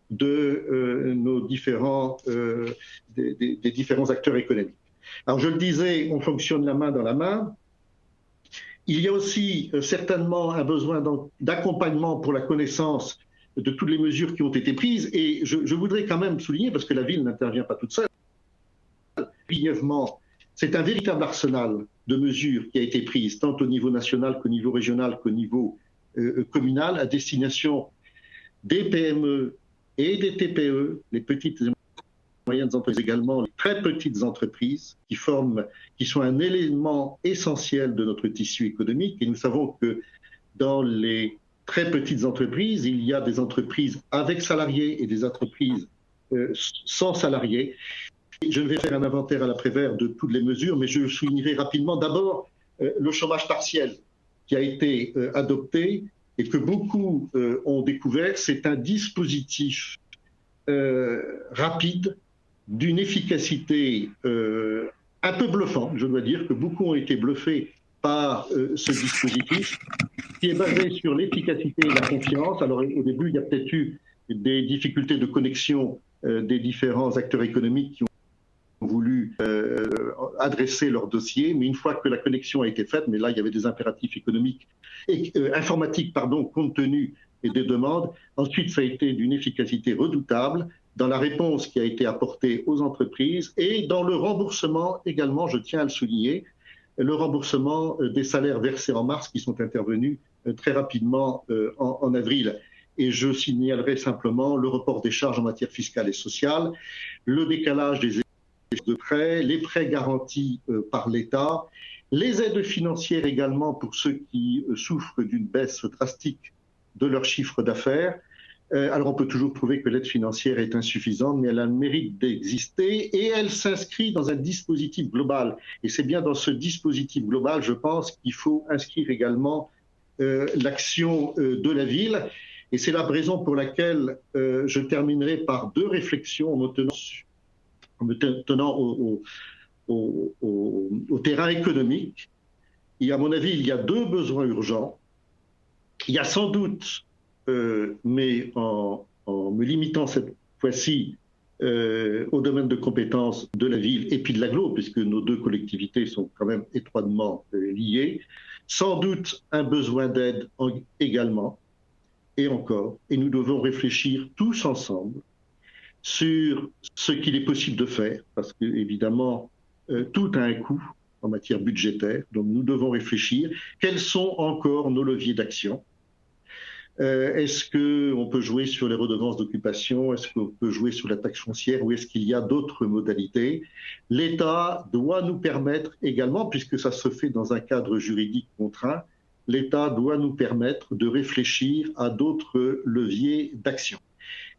de nos différents, des différents acteurs économiques. Alors je le disais, on fonctionne la main dans la main. Il y a aussi certainement un besoin d'accompagnement pour la connaissance de toutes les mesures qui ont été prises, et je voudrais quand même souligner, parce que la ville n'intervient pas toute seule, brièvement, c'est un véritable arsenal de mesures qui a été prise, tant au niveau national qu'au niveau régional qu'au niveau communal, à destination des PME et des TPE, les petites et moyennes entreprises également, les très petites entreprises qui sont un élément essentiel de notre tissu économique. Et nous savons que dans les très petites entreprises, il y a des entreprises avec salariés et des entreprises sans salariés. Je ne vais faire un inventaire à l'après-vert de toutes les mesures, mais je soulignerai rapidement d'abord le chômage partiel qui a été adopté et que beaucoup ont découvert. C'est un dispositif rapide, d'une efficacité un peu bluffante. Je dois dire que beaucoup ont été bluffés par ce dispositif qui est basé sur l'efficacité et la confiance. Alors au début, il y a peut-être eu des difficultés de connexion des différents acteurs économiques qui ont voulu adresser leur dossier, mais une fois que la connexion a été faite, mais là il y avait des impératifs économiques et informatiques, pardon, compte tenu des demandes. Ensuite, ça a été d'une efficacité redoutable dans la réponse qui a été apportée aux entreprises et dans le remboursement également, je tiens à le souligner, le remboursement des salaires versés en mars qui sont intervenus très rapidement en avril. Et je signalerai simplement le report des charges en matière fiscale et sociale, le décalage des de prêts, les prêts garantis par l'État, les aides financières également pour ceux qui souffrent d'une baisse drastique de leur chiffre d'affaires. Alors on peut toujours trouver que l'aide financière est insuffisante, mais elle a le mérite d'exister et elle s'inscrit dans un dispositif global. Et c'est bien dans ce dispositif global, je pense, qu'il faut inscrire également l'action de la ville. Et c'est la raison pour laquelle je terminerai par deux réflexions en me tenant au terrain économique. Et à mon avis, il y a deux besoins urgents. Il y a sans doute, mais en me limitant cette fois-ci au domaine de compétences de la ville et puis de l'agglo, puisque nos deux collectivités sont quand même étroitement liées, sans doute un besoin d'aide également, et encore, et nous devons réfléchir tous ensemble sur ce qu'il est possible de faire, parce que évidemment, tout a un coût en matière budgétaire, donc nous devons réfléchir quels sont encore nos leviers d'action. Est-ce qu'on peut jouer sur les redevances d'occupation? Est-ce qu'on peut jouer sur la taxe foncière? Ou est-ce qu'il y a d'autres modalités? L'État doit nous permettre également, puisque ça se fait dans un cadre juridique contraint, l'État doit nous permettre de réfléchir à d'autres leviers d'action.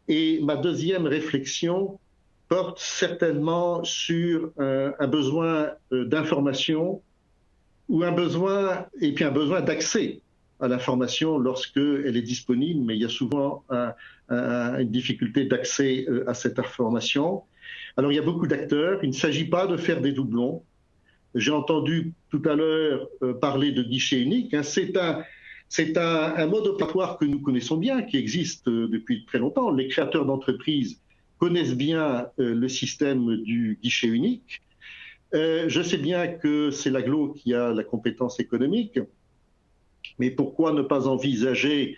Et ma deuxième réflexion porte certainement sur un besoin d'information ou un besoin d'accès à l'information lorsqu'elle est disponible, mais il y a souvent une difficulté d'accès à cette information. Alors il y a beaucoup d'acteurs, il ne s'agit pas de faire des doublons. J'ai entendu tout à l'heure parler de guichet unique. Hein. C'est un mode opératoire que nous connaissons bien, qui existe depuis très longtemps. Les créateurs d'entreprises connaissent bien le système du guichet unique. Je sais bien que c'est l'agglo qui a la compétence économique, mais pourquoi ne pas envisager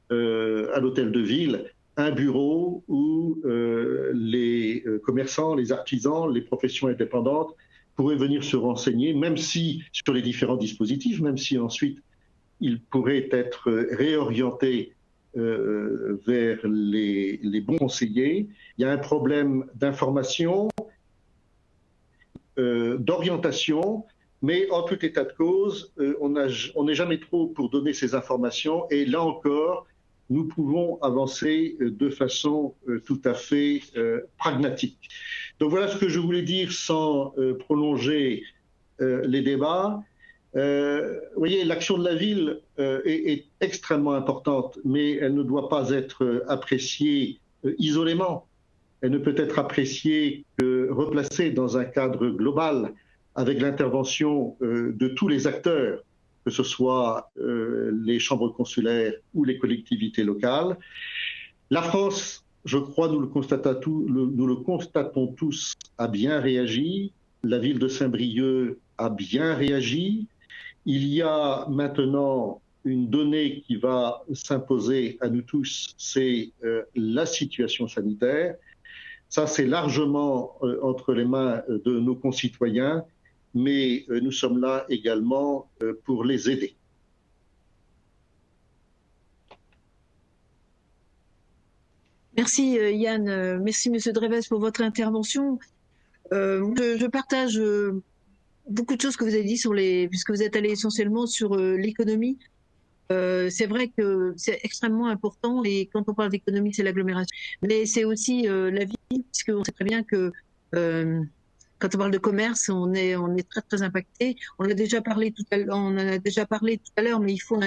à l'hôtel de ville un bureau où les commerçants, les artisans, les professions indépendantes pourraient venir se renseigner, même si sur les différents dispositifs, même si ensuite ils pourraient être réorientés vers les bons conseillers. Il y a un problème d'information, d'orientation, mais en tout état de cause, on n'est jamais trop pour donner ces informations. Et là encore, nous pouvons avancer de façon tout à fait pragmatique. Donc voilà ce que je voulais dire sans prolonger les débats. Vous voyez, l'action de la ville est extrêmement importante, mais elle ne doit pas être appréciée isolément. Elle ne peut être appréciée que replacée dans un cadre global avec l'intervention de tous les acteurs, que ce soit les chambres consulaires ou les collectivités locales. La France, je crois, nous le constatons tous, a bien réagi. La ville de Saint-Brieuc a bien réagi. Il y a maintenant une donnée qui va s'imposer à nous tous, c'est la situation sanitaire. Ça, c'est largement entre les mains de nos concitoyens, mais nous sommes là également pour les aider. Merci Yann, merci Monsieur Dreves pour votre intervention. Je partage beaucoup de choses que vous avez dit puisque vous êtes allé essentiellement sur l'économie. C'est vrai que c'est extrêmement important et quand on parle d'économie, c'est l'agglomération. Mais c'est aussi la vie, puisqu'on sait très bien que quand on parle de commerce, on est très très impacté. On en a déjà parlé tout à l'heure, mais il faut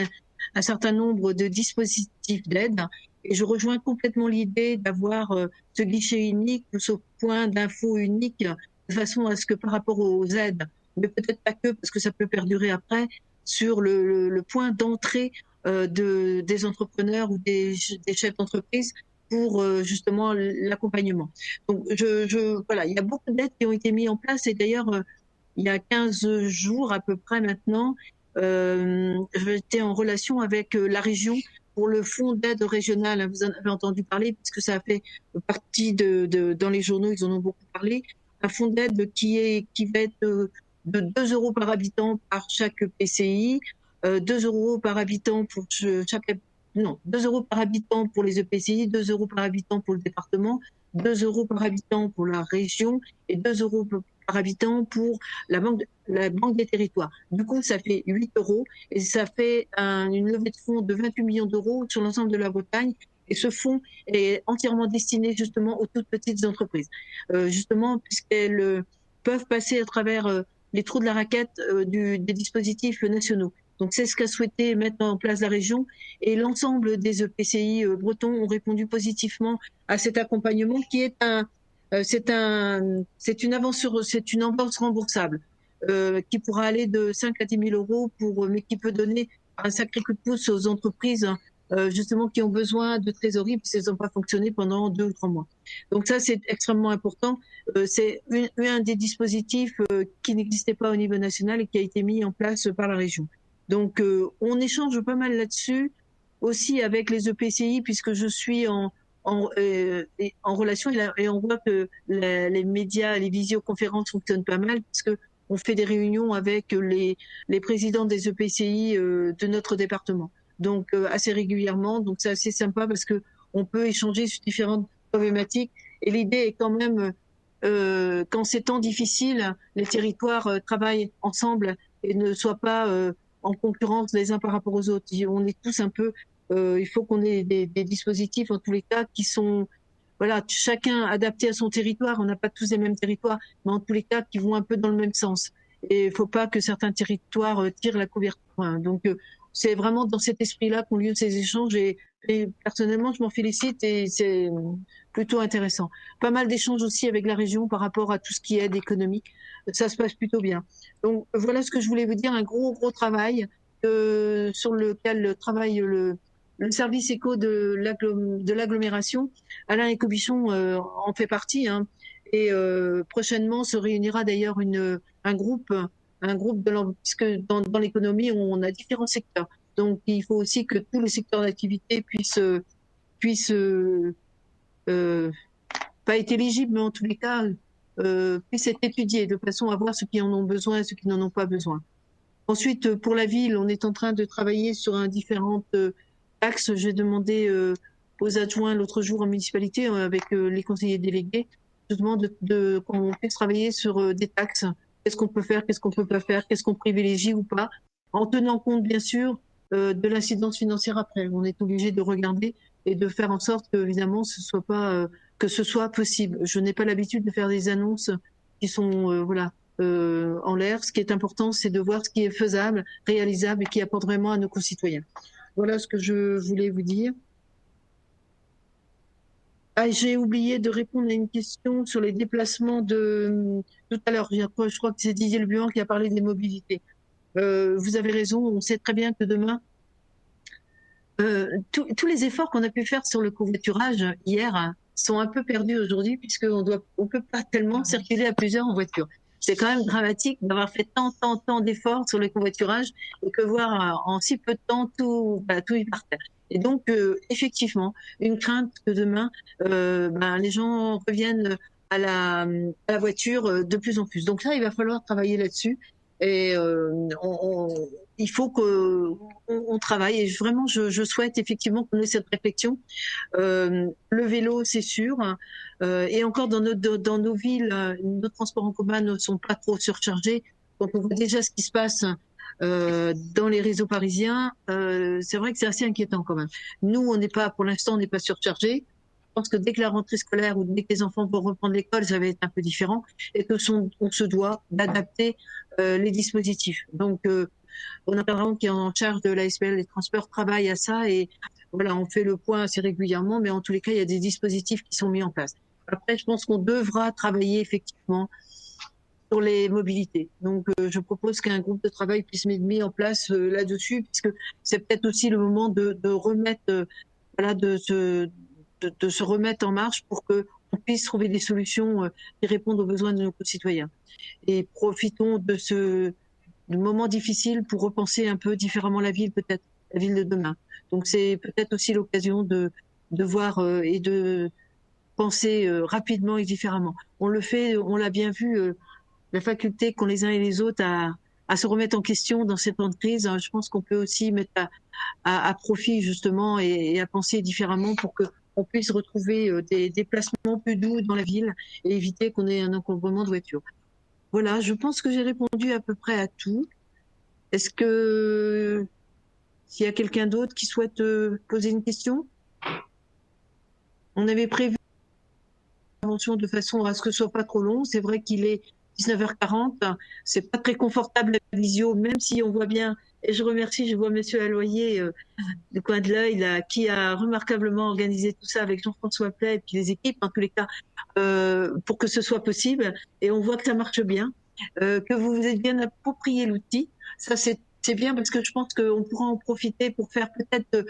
un certain nombre de dispositifs d'aide. Et je rejoins complètement l'idée d'avoir ce guichet unique, ce point d'info unique, de façon à ce que par rapport aux aides, mais peut-être pas que, parce que ça peut perdurer après, sur le point d'entrée des entrepreneurs ou des chefs d'entreprise pour justement l'accompagnement. Donc voilà, il y a beaucoup d'aides qui ont été mises en place et d'ailleurs il y a 15 jours à peu près maintenant, j'étais en relation avec la région pour le fonds d'aide régionale. Vous en avez entendu parler puisque ça a fait partie dans les journaux, ils en ont beaucoup parlé. Un fonds d'aide qui va être de 2 € par habitant par chaque PCI, 2 € par habitant pour 2 € par habitant pour les EPCI, 2 € par habitant pour le département, 2 € par habitant pour la région et 2 € par habitant pour la banque des territoires. Du coup, ça fait 8 € et ça fait une levée de fonds de 28 millions d'euros sur l'ensemble de la Bretagne. Et ce fonds est entièrement destiné justement aux toutes petites entreprises, justement puisqu'elles peuvent passer à travers les trous de la raquette des dispositifs nationaux. Donc c'est ce qu'a souhaité mettre en place la région et l'ensemble des EPCI bretons ont répondu positivement à cet accompagnement qui est une avance remboursable qui pourra aller de 5 à 10 000 € mais qui peut donner un sacré coup de pouce aux entreprises justement qui ont besoin de trésorerie puisqu'elles n'ont pas fonctionné pendant 2 ou 3 mois. Donc ça, c'est extrêmement important. C'est un des dispositifs qui n'existait pas au niveau national et qui a été mis en place par la région. Donc on échange pas mal là-dessus, aussi avec les EPCI, puisque je suis en relation et on voit que les médias, les visioconférences fonctionnent pas mal, puisque on fait des réunions avec les présidents des EPCI de notre département. Donc assez régulièrement, donc c'est assez sympa parce que on peut échanger sur différentes problématiques. Et l'idée est quand même, quand ces temps difficiles, les territoires travaillent ensemble et ne soient pas en concurrence les uns par rapport aux autres. On est tous un peu, il faut qu'on ait des dispositifs en tous les cas qui sont, voilà, chacun adapté à son territoire. On n'a pas tous les mêmes territoires, mais en tous les cas qui vont un peu dans le même sens. Et il ne faut pas que certains territoires tirent la couverture. Donc c'est vraiment dans cet esprit-là qu'ont lieu ces échanges et personnellement, je m'en félicite et c'est plutôt intéressant. Pas mal d'échanges aussi avec la région par rapport à tout ce qui est aide économique. Ça se passe plutôt bien. Donc voilà ce que je voulais vous dire, un gros travail sur lequel travaille le service éco de l'agglomération. Alain Écobichon en fait partie, hein, et prochainement se réunira d'ailleurs un groupe puisque dans l'économie, on a différents secteurs. Donc, il faut aussi que tous les secteurs d'activité puissent pas être éligibles, mais en tous les cas, puissent être étudiés de façon à voir ceux qui en ont besoin et ceux qui n'en ont pas besoin. Ensuite, pour la ville, on est en train de travailler sur différents axes. J'ai demandé aux adjoints l'autre jour en municipalité, avec les conseillers délégués, justement qu'on puisse travailler sur des taxes. Qu'est-ce qu'on peut faire, qu'est-ce qu'on peut pas faire, qu'est-ce qu'on privilégie ou pas, en tenant compte bien sûr de l'incidence financière après. On est obligé de regarder et de faire en sorte que évidemment que ce soit possible. Je n'ai pas l'habitude de faire des annonces qui sont en l'air. Ce qui est important, c'est de voir ce qui est faisable, réalisable et qui apporte vraiment à nos concitoyens. Voilà ce que je voulais vous dire. Ah, j'ai oublié de répondre à une question sur les déplacements de tout à l'heure. Je crois que c'est Didier Lebuan qui a parlé des mobilités. Vous avez raison, on sait très bien que demain, tous les efforts qu'on a pu faire sur le covoiturage hier sont un peu perdus aujourd'hui puisqu'on peut pas tellement circuler à plusieurs en voiture. C'est quand même dramatique d'avoir fait tant d'efforts sur le covoiturage et que voir en si peu de temps tout y par terre. Et donc, effectivement, une crainte que demain, les gens reviennent à la voiture de plus en plus. Donc là, il va falloir travailler là-dessus. Et il faut qu'on travaille. Et vraiment, je souhaite effectivement qu'on ait cette réflexion. Le vélo, c'est sûr. Et encore dans nos villes, nos transports en commun ne sont pas trop surchargés. Quand on voit déjà ce qui se passe dans les réseaux parisiens, c'est vrai que c'est assez inquiétant quand même. Nous, pour l'instant, on n'est pas surchargés. Je pense que dès que la rentrée scolaire ou dès que les enfants vont reprendre l'école, ça va être un peu différent et on se doit d'adapter les dispositifs. Donc, on a un parent qui est en charge de l'ASBL, les transports, travaille à ça et voilà, on fait le point assez régulièrement, mais en tous les cas, il y a des dispositifs qui sont mis en place. Après, je pense qu'on devra travailler effectivement sur les mobilités. Donc, je propose qu'un groupe de travail puisse être mis en place là-dessus, puisque c'est peut-être aussi le moment de remettre, de se remettre en marche pour qu'on puisse trouver des solutions qui répondent aux besoins de nos concitoyens. Et profitons de ce moment difficile pour repenser un peu différemment la ville, peut-être, la ville de demain. Donc, c'est peut-être aussi l'occasion de voir et de penser rapidement et différemment. On le fait, on l'a bien vu, la faculté qu'ont les uns et les autres à se remettre en question dans cette temps de crise. Je pense qu'on peut aussi mettre à profit justement et à penser différemment pour qu'on puisse retrouver des déplacements plus doux dans la ville et éviter qu'on ait un encombrement de voitures. Voilà, je pense que j'ai répondu à peu près à tout. Est-ce que s'il y a quelqu'un d'autre qui souhaite poser une question? On avait prévu l'intervention de façon à ce que ce soit pas trop long. C'est vrai qu'il est 19h40. C'est pas très confortable la visio, même si on voit bien. Et je vois Monsieur Alloyer du coin de l'œil là, qui a remarquablement organisé tout ça avec Jean-François Play et puis les équipes, en tous les cas, pour que ce soit possible. Et on voit que ça marche bien, que vous vous êtes bien approprié l'outil. Ça, c'est c'est bien parce que je pense qu'on pourra en profiter pour faire peut-être,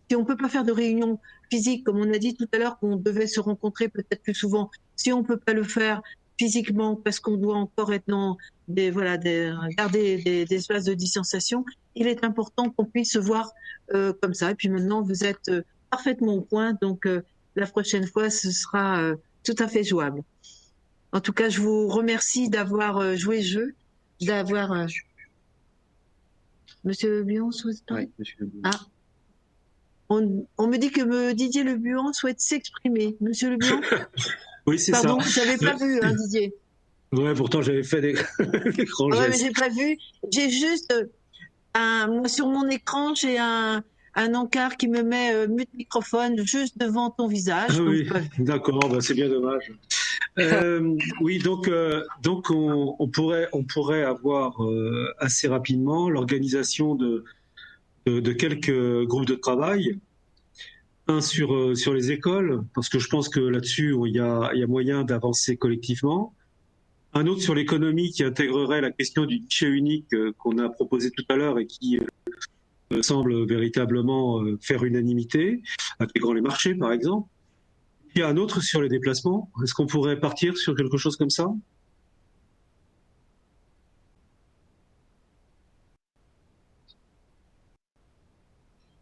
si on peut pas faire de réunion physique, comme on a dit tout à l'heure qu'on devait se rencontrer peut-être plus souvent, si on peut pas le faire physiquement parce qu'on doit encore être dans garder des espaces de distanciation, il est important qu'on puisse se voir comme ça. Et puis maintenant, vous êtes parfaitement au point, donc la prochaine fois, ce sera tout à fait jouable. En tout cas, je vous remercie d'avoir joué le jeu, d'avoir... Monsieur Le Buon souhaite... Oui, monsieur Le Buon. Ah. On me dit que Didier Le Buon souhaite s'exprimer. Monsieur Le Buon? Oui, c'est ça. Pardon, j'avais pas vu, hein, Didier. Ouais, pourtant j'avais fait des grands Ouais, mais gestes. j'ai pas vu. J'ai juste moi sur mon écran, j'ai un encart qui me met mute microphone juste devant ton visage. Ah donc oui, pas vu. d'accord, bah, c'est bien dommage. Oui, donc on pourrait avoir assez rapidement l'organisation de quelques groupes de travail. Un sur les écoles, parce que je pense que là-dessus, il y a moyen d'avancer collectivement. Un autre sur l'économie qui intégrerait la question du guichet unique qu'on a proposé tout à l'heure et qui semble véritablement faire unanimité, intégrant les marchés par exemple. Il y a un autre sur les déplacements. Est-ce qu'on pourrait partir sur quelque chose comme ça?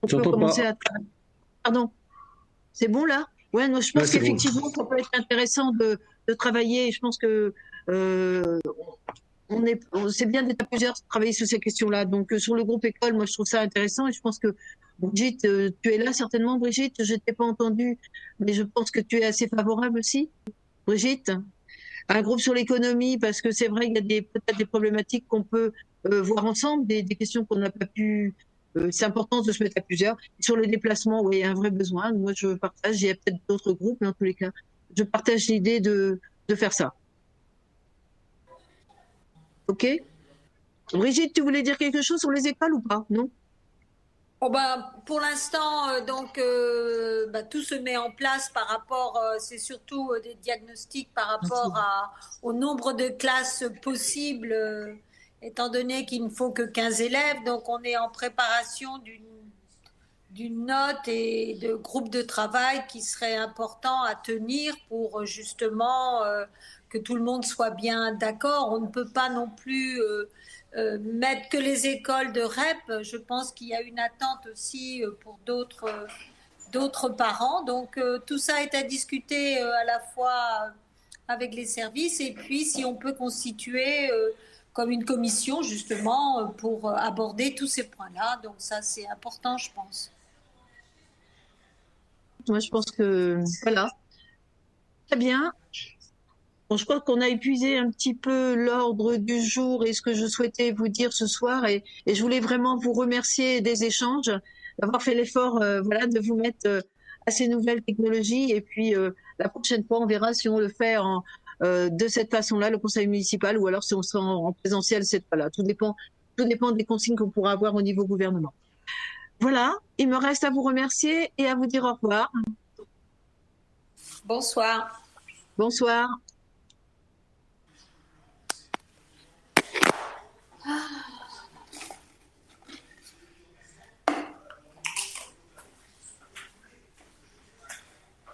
On peut commencer à... Pardon, c'est bon là? Ouais, non, je pense qu'effectivement, ça peut être intéressant de travailler. Je pense que c'est bien d'être à plusieurs, de travailler sur ces questions-là. Donc, sur le groupe école, moi, je trouve ça intéressant et je pense que Brigitte, tu es là certainement, Brigitte. Je t'ai pas entendu, mais je pense que tu es assez favorable aussi, Brigitte. Un groupe sur l'économie, parce que c'est vrai, il y a peut-être des problématiques qu'on peut voir ensemble, des questions qu'on n'a pas pu. C'est important de se mettre à plusieurs. Sur le déplacement, oui, il y a un vrai besoin. Moi, je partage. Il y a peut-être d'autres groupes, mais en tous les cas, je partage l'idée de faire ça. Ok. Brigitte, tu voulais dire quelque chose sur les écoles ou pas? Non? Oh bah, pour l'instant, tout se met en place par rapport, c'est surtout des diagnostics par rapport au nombre de classes possibles, étant donné qu'il ne faut que 15 élèves. Donc, on est en préparation d'une note et de groupe de travail qui serait important à tenir pour justement que tout le monde soit bien d'accord. On ne peut pas non plus mettre que les écoles de REP. Je pense qu'il y a une attente aussi pour d'autres parents. Donc tout ça est à discuter à la fois avec les services et puis si on peut constituer comme une commission justement pour aborder tous ces points-là. Donc ça c'est important, je pense. Moi, je pense que voilà. Très bien. Bon, je crois qu'on a épuisé un petit peu l'ordre du jour et ce que je souhaitais vous dire ce soir. Et je voulais vraiment vous remercier des échanges, d'avoir fait l'effort de vous mettre à ces nouvelles technologies. Et puis, la prochaine fois, on verra si on le fait de cette façon-là, le conseil municipal, ou alors si on sera en présentiel cette fois-là. Tout dépend des consignes qu'on pourra avoir au niveau gouvernement. Voilà, il me reste à vous remercier et à vous dire au revoir. Bonsoir. Bonsoir.